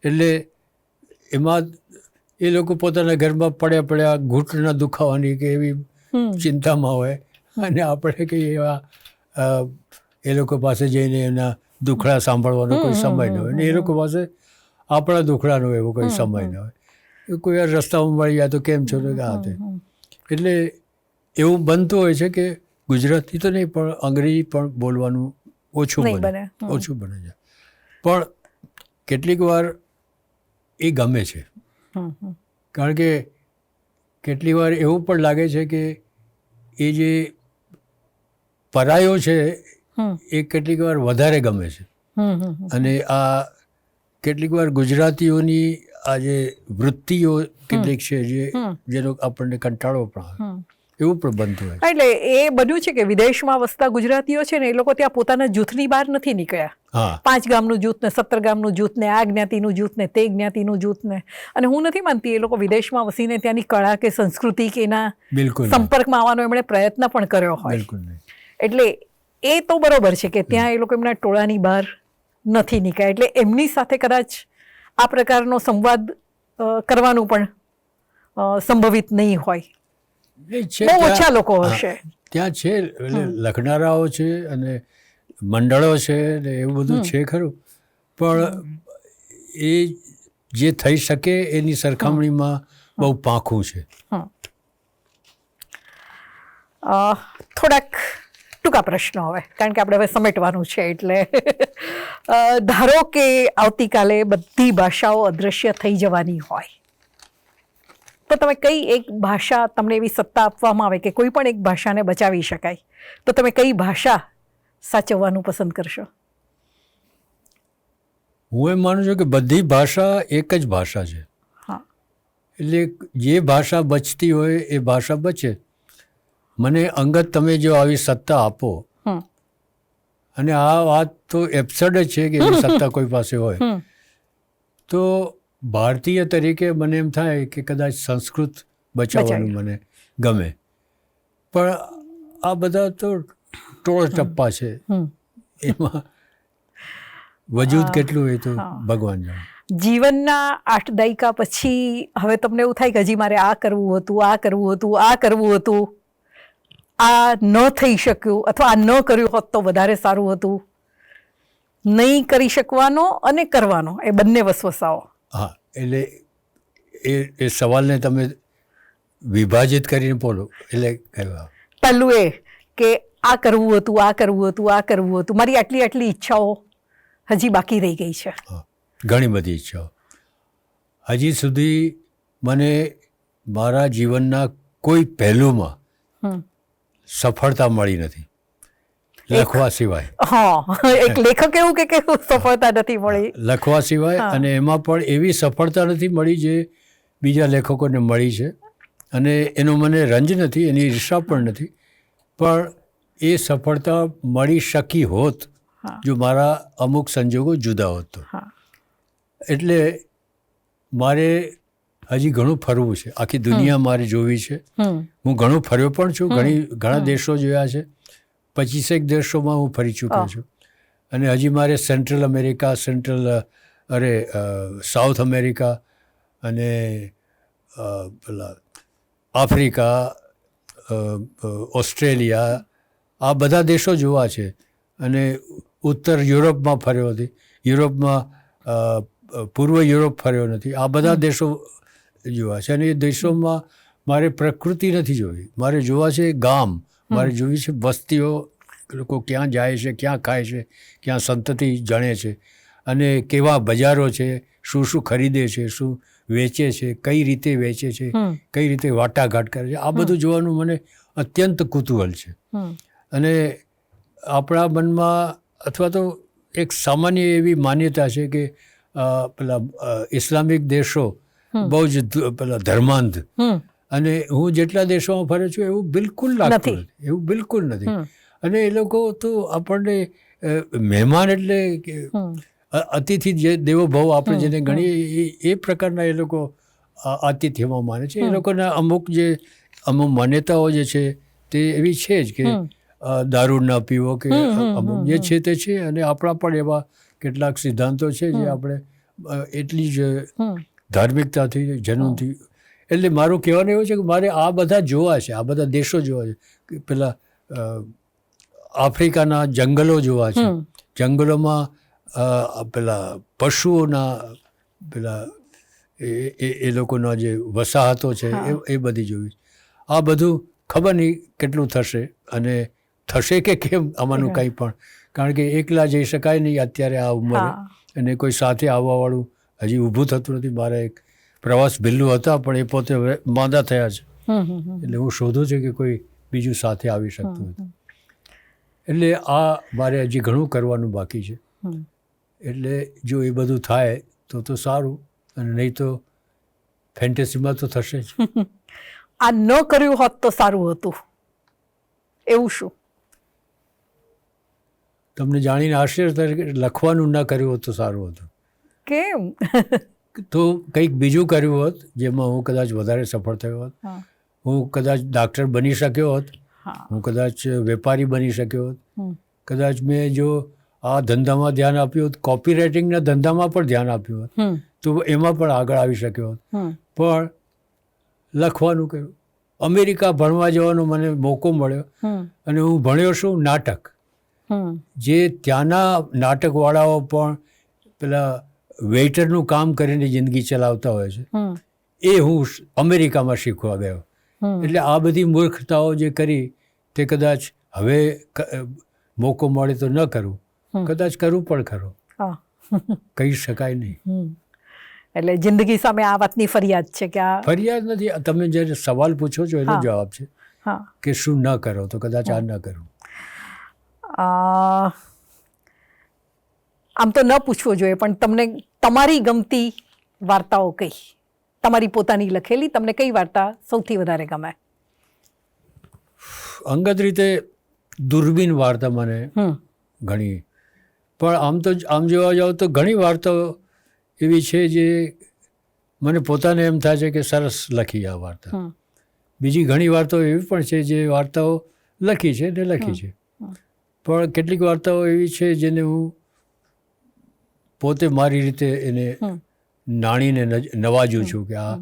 એટલે એમાં એ લોકો પોતાના ઘરમાં પડ્યા ઘૂંટણના દુખાવાની કે એવી ચિંતામાં હોય, અને આપણે કંઈ એવા એ લોકો પાસે જઈને એના દુખડા સાંભળવાનો કોઈ સમય ન હોય, ને એ લોકો પાસે આપણા દુખડાનો એવો કોઈ સમય ન હોય. કોઈ વાર રસ્તામાં મળી જાય તો કેમ છો તો આ તે. એટલે એવું બનતું હોય છે કે ગુજરાતી તો નહીં પણ અંગ્રેજી પણ બોલવાનું ઓછું બને છે. પણ કેટલીક વાર એ ગમે છે, કારણ કે કેટલીક વાર એવું પણ લાગે છે કે એ જે પરાયો છે એ કેટલીક વાર વધારે ગમે છે. અને આ કેટલીક વાર ગુજરાતીઓની આ જે વૃત્તિઓ કેટલીક છે જેનો આપણને કંટાળો પણ આવે, એવું પણ બનતું હોય. એટલે એ બન્યું છે કે વિદેશમાં વસતા ગુજરાતીઓ છે ને એ લોકો ત્યાં પોતાના જૂથની બહાર નથી નીકળ્યા. 5 ગામનું જૂથ ને 17 ગામનું જૂથ ને આ જ્ઞાતિનું જૂથ ને તે જ્ઞાતિનું જૂથ ને, અને હું નથી માનતી એ લોકો વિદેશમાં વસીને ત્યાંની કળા કે સંસ્કૃતિ કે એના સંપર્કમાં આવવાનો એમણે પ્રયત્ન પણ કર્યો હોય. એટલે એ તો બરોબર છે કે ત્યાં એ લોકો એમના ટોળાની બહાર નથી નીકળ્યા, એટલે એમની સાથે કદાચ આ પ્રકારનો સંવાદ કરવાનું પણ સંભવિત નહીં હોય. બહુ ઓછા લોકો હશે ત્યાં છે, લખનારાઓ છે અને મંડળો છે ને એવું બધું છે ખરું, પણ એ જે થઈ શકે એની સરખામણીમાં બહુ પાંખું છે. થોડાક ટૂંકા પ્રશ્નો હવે, કારણ કે આપણે હવે સમેટવાનું છે. એટલે ધારો કે આવતીકાલે બધી ભાષાઓ અદૃશ્ય થઈ જવાની હોય, તો તમે કઈ એક ભાષા, તમને એવી સત્તા આપવામાં આવે કે કોઈ પણ એક ભાષાને બચાવી શકાય, તો તમે કઈ ભાષા સાચવવાનું પસંદ કરશો? હું એમ માનું છું કે બધી ભાષા એક જ ભાષા છે. એટલે જે ભાષા બચતી હોય એ ભાષા બચે. મને અંગત તમે જો આવી સત્તા આપો, અને આ વાત તો એબ્સર્ડ જ છે કે એવી સત્તા કોઈ પાસે હોય, તો ભારતીય તરીકે મને એમ થાય કે કદાચ સંસ્કૃત બચાવવાનું મને ગમે. પણ આ બધા તો ટોળ ટપ્પા છે, એમાં વજૂદ કેટલું એ તો ભગવાન જાણે. જીવનના 8 દાયકા પછી હવે તમને એવું થાય કે હજી મારે આ કરવું હતું, આ કરવું હતું, આ કરવું હતું, આ ન થઈ શક્યું, અથવા આ ન કર્યું હોત તો વધારે સારું હતું, નહીં કરી શકવાનો અને કરવાનો, એ બંને વસવસાઓ. હા, એટલે એ સવાલને તમે વિભાજિત કરીને બોલો. એટલે કહેવા પહેલું એ કે આ કરવું હતું, આ કરવું હતું, આ કરવું હતું, મારી આટલી ઈચ્છાઓ હજી બાકી રહી ગઈ છે. ઘણી બધી ઈચ્છાઓ હજી સુધી મને મારા જીવનના કોઈ પહેલુંમાં સફળતા મળી નથી, લખવા સિવાય. એક લેખક એવું કે સફળતા નથી મળી લખવા સિવાય. અને એમાં પણ એવી સફળતા નથી મળી જે બીજા લેખકોને મળી છે, અને એનો મને રંજ નથી, એની ઈર્ષા પણ નથી. પણ એ સફળતા મળી શકી હોત જો મારા અમુક સંજોગો જુદા હોત તો. એટલે મારે હજી ઘણું ફરવું છે, આખી દુનિયા મારે જોવી છે. હું ઘણું ફર્યો પણ છું, ઘણા દેશો જોયા છે, 25 દેશોમાં હું ફરી ચૂક્યો છું. અને હજી મારે સેન્ટ્રલ અમેરિકા, સાઉથ અમેરિકા અને પેલા આફ્રિકા, ઓસ્ટ્રેલિયા, આ બધા દેશો જોવા છે. અને ઉત્તર યુરોપમાં ફર્યો નથી, પૂર્વ યુરોપ ફર્યો નથી. આ બધા દેશો જોવા છે. અને એ દેશોમાં મારે પ્રકૃતિ નથી જોવી, મારે જોવા છે ગામ, મારે જોવી છે વસ્તીઓ, લોકો ક્યાં જાય છે, ક્યાં ખાય છે, ક્યાં સંતતિ જણે છે, અને કેવા બજારો છે, શું શું ખરીદે છે, શું વેચે છે, કઈ રીતે વેચે છે, કઈ રીતે વાટાઘાટ કરે છે. આ બધું જોવાનું મને અત્યંત કુતૂહલ છે. અને આપણા મનમાં અથવા તો એક સામાન્ય એવી માન્યતા છે કે પેલા ઇસ્લામિક દેશો બહુ જ પેલા ધર્માંધ, અને હું જેટલા દેશોમાં ફર્યો છું એવું બિલકુલ લાગતું નથી, એવું બિલકુલ નથી. અને એ લોકો તો આપણને મહેમાન એટલે અતિથિ જે દેવો ભાવ આપણે જેને ગણીએ એ પ્રકારના એ લોકો આતિથ્યમાં માને છે. એ લોકોના અમુક માન્યતાઓ જે છે તે એવી છે જ કે દારૂ ન પીવો કે અમુક જે છે તે છે, અને આપણા પણ એવા કેટલાક સિદ્ધાંતો છે જે આપણે એટલી જ ધાર્મિકતાથી જનૂનથી, એટલે મારું કહેવાનું એવું છે કે મારે આ બધા જોવા છે, આ બધા દેશો જોવા છે, કે પેલા આફ્રિકાના જંગલો જોવા છે, જંગલોમાં પેલા પશુઓના પેલા એ લોકોના જે વસાહતો છે એ બધી જોવી. આ બધું ખબર નહીં કેટલું થશે અને થશે કે કેમ આમાંનું કંઈ પણ, કારણ કે એકલા જઈ શકાય નહીં અત્યારે આ ઉંમરે, અને કોઈ સાથે આવવાવાળું હજી ઊભું થતું નથી. મારા એક પ્રવાસ ભીલ્લું હતા પણ એ પોતે માંદા થયા છે, એટલે હું શોધું છું કે કોઈ બીજું સાથે આવી શકતું હતું. એટલે આ મારે હજી ઘણું કરવાનું બાકી છે. એટલે જો એ બધું થાય તો સારું, અને નહીં તો ફેન્ટેસીમાં તો થશે જ. આ ન કર્યું હોત તો સારું હતું, એવું શું? તમને જાણીને આશ્ચર્ય થાય કે લખવાનું ન કર્યું હોત તો સારું હતું. કેમ? તો કંઈક બીજું કર્યું હોત જેમાં હું કદાચ વધારે સફળ થયો હોત. હું કદાચ ડાક્ટર બની શક્યો હોત, હું કદાચ વેપારી બની શક્યો હોત, કદાચ મેં જો આ ધંધામાં ધ્યાન આપ્યું હોત, કોપી રાઇટિંગના ધંધામાં પણ ધ્યાન આપ્યું હોત, તો એમાં પણ આગળ આવી શક્યો હોત. પણ લખવાનું કર્યું. અમેરિકા ભણવા જવાનો મને મોકો મળ્યો, અને હું ભણ્યો શું? નાટક. જે ત્યાંના નાટકવાળાઓ પણ પેલા વેઇટરનું કામ કરીને જિંદગી ચલાવતા હોય છે, એ હું અમેરિકામાં શીખવા ગયો. એટલે આ બધી મૂર્ખતાઓ જે કરી તે કદાચ હવે મોકો મળે તો ન કરું, કદાચ કરું પણ ખરો, કહી શકાય નહીં. એટલે જિંદગી સામે આ વાતની ફરિયાદ છે કે આ ફરિયાદ નથી. તમે જે સવાલ પૂછો છો એનો જવાબ છે કે શું ન કરો તો કદાચ આ ન કરું. આમ તો ન પૂછવું જોઈએ, પણ તમને તમારી ગમતી વાર્તાઓ કઈ, તમારી પોતાની લખેલી તમને કઈ વાર્તા સૌથી વધારે ગમે? અંગત રીતે દૂરબીન વાર્તા મને ઘણી, પણ આમ જોવા જાવ તો ઘણી વાર્તાઓ એવી છે જે મને પોતાને એમ થાય છે કે સરસ લખી આ વાર્તા. બીજી ઘણી વાર્તાઓ એવી પણ છે જે વાર્તાઓ લખી છે ને લખી છે, પણ કેટલીક વાર્તાઓ એવી છે જેને હું પોતે મારી રીતે એને નાણીને નવાજું છું કે આ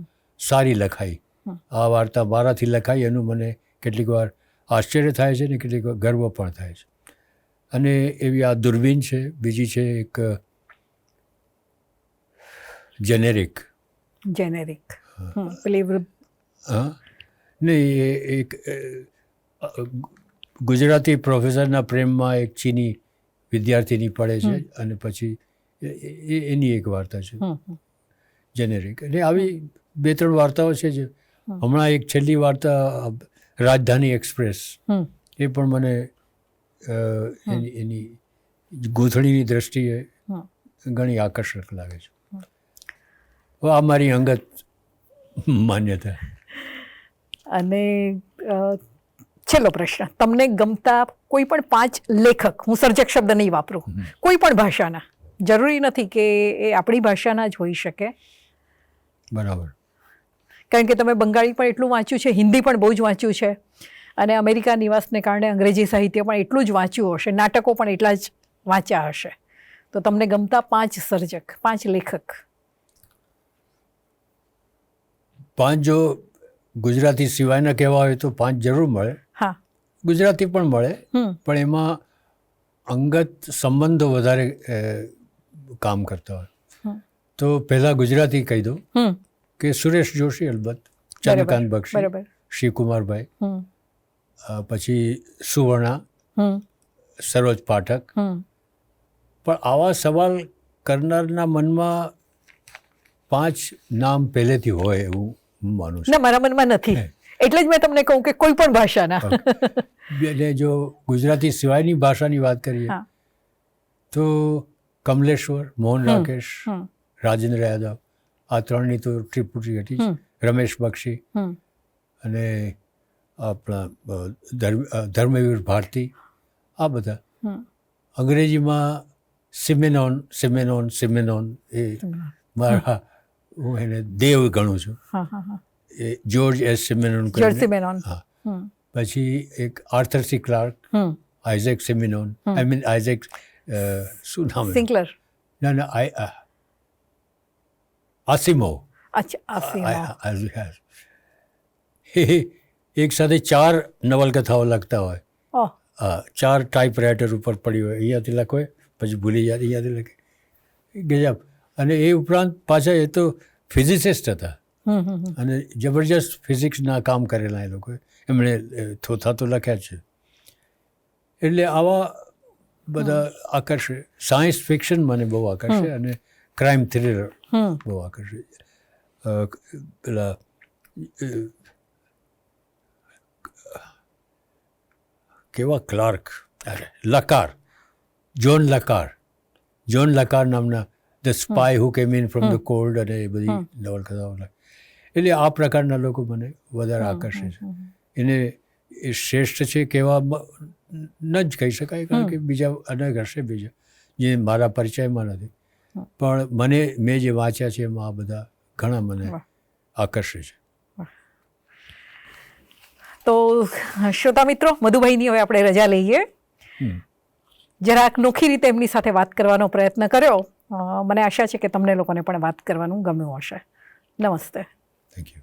સારી લખાઈ, આ વાર્તા મારાથી લખાઈ, એનું મને કેટલીક વાર આશ્ચર્ય થાય છે ને કેટલીક વાર ગર્વ પણ થાય છે. અને એવી આ દૂરબીન છે. બીજી છે એક જેનેરિક. નહીં, એક ગુજરાતી પ્રોફેસરના પ્રેમમાં એક ચીની વિદ્યાર્થીની પડે છે, અને પછી એની એક વાર્તા છે જેનેરિક. અને આવી 2-3 વાર્તાઓ છે જે હમણાં એક છેલ્લી વાર્તા રાજધાની એક્સપ્રેસ, એ પણ મને એની ગૂંથણીની દ્રષ્ટિએ ઘણી આકર્ષક લાગે છે. આ મારી અંગત માન્યતા. અને છેલ્લો પ્રશ્ન, તમને ગમતા કોઈ પણ 5 લેખક, હું સર્જક શબ્દ નહીં વાપરું, કોઈ પણ ભાષાના, જરૂરી નથી કે એ આપણી ભાષાના જ હોઈ શકે. બરાબર. કારણ કે તમે બંગાળી પણ એટલું વાંચ્યું છે, હિન્દી પણ બહુ જ વાંચ્યું છે, અને અમેરિકા નિવાસને કારણે અંગ્રેજી સાહિત્ય પણ એટલું જ વાંચ્યું હશે, નાટકો પણ એટલા જ વાંચ્યા હશે. તો તમને ગમતા 5 સર્જક, 5 લેખક? 5 જો ગુજરાતી સિવાયના કહેવા હોય તો 5 જરૂર મળે. હા, ગુજરાતી પણ મળે, પણ એમાં અંગત સંબંધો વધારે કામ કરતા હોય. તો પહેલાં ગુજરાતી કહી દઉં કે સુરેશ જોશી, અલબત્ત, ચંદ્રકાંત બક્ષી, શિવકુમારભાઈ, પછી સુવર્ણા, સરોજ પાઠક. પણ આવા સવાલ કરનારના મનમાં 5 નામ પહેલેથી હોય એવું હું માનું છું. ના, મારા મનમાં નથી, એટલે જ મેં તમને કહું કે કોઈ પણ ભાષાના. એટલે જો ગુજરાતી સિવાયની ભાષાની વાત કરીએ તો કમલેશ્વર, મોહન રાકેશ, રાજેન્દ્ર યાદવ, આ 3ની તો ત્રિપુટી હતી જ, રમેશ બક્ષી, અને આપણા ધર્મવીર ભારતી, આ બધા. અંગ્રેજીમાં સિમેનોન, એ મારા, હું એને દેવ ગણું છું. એ જ્યોર્જ એસ સિમેનોન. હા, પછી એક Arthur C Clarke, Isaac Simenon, Isaac શું નામ સિંકલર, ના આસિમોવ. અચ્છા આસિમોવ. એક સાથે 4 નવલકથાઓ લખતા હોય. ઓહ, 4 ટાઈપરાઇટર ઉપર પડી હોય, અહીંયાથી લખો પછી ભૂલી જાય, અહીંયાથી લખે, ગજબ. અને એ ઉપરાંત પાછા એ તો ફિઝિસિસ્ટ હતા અને જબરજસ્ત ફિઝિક્સના કામ કરેલા એ લોકોએ, એમણે થોથા તો લખ્યા છે. એટલે આવા બધા આકર્ષે. સાયન્સ ફિક્શન મને બહુ આકર્ષે અને ક્રાઇમ થ્રિલર બહુ આકર્ષે. પેલા કેવા ક્લાર્ક, લકાર, જોન લકાર નામના ધ સ્પાય હુ કેમ ઇન ફ્રોમ ધ કોલ્ડ અને એ બધી નવલકથાઓ. એટલે આ પ્રકારના લોકો મને વધારે આકર્ષે છે. એને એ શ્રેષ્ઠ છે કહેવા ન જ કહી શકાય, કારણ કે બીજા અનેક હશે બીજા જે મારા પરિચયમાં નથી, પણ મેં જે વાંચ્યા છે એમાં આ બધા ઘણા મને આકર્ષે છે. તો શ્રોતા મિત્રો, મધુભાઈની હવે આપણે રજા લઈએ. જરાક નોખી રીતે એમની સાથે વાત કરવાનો પ્રયત્ન કર્યો. મને આશા છે કે તમને લોકોને પણ વાત કરવાનું ગમ્યું હશે. નમસ્તે. Thank you.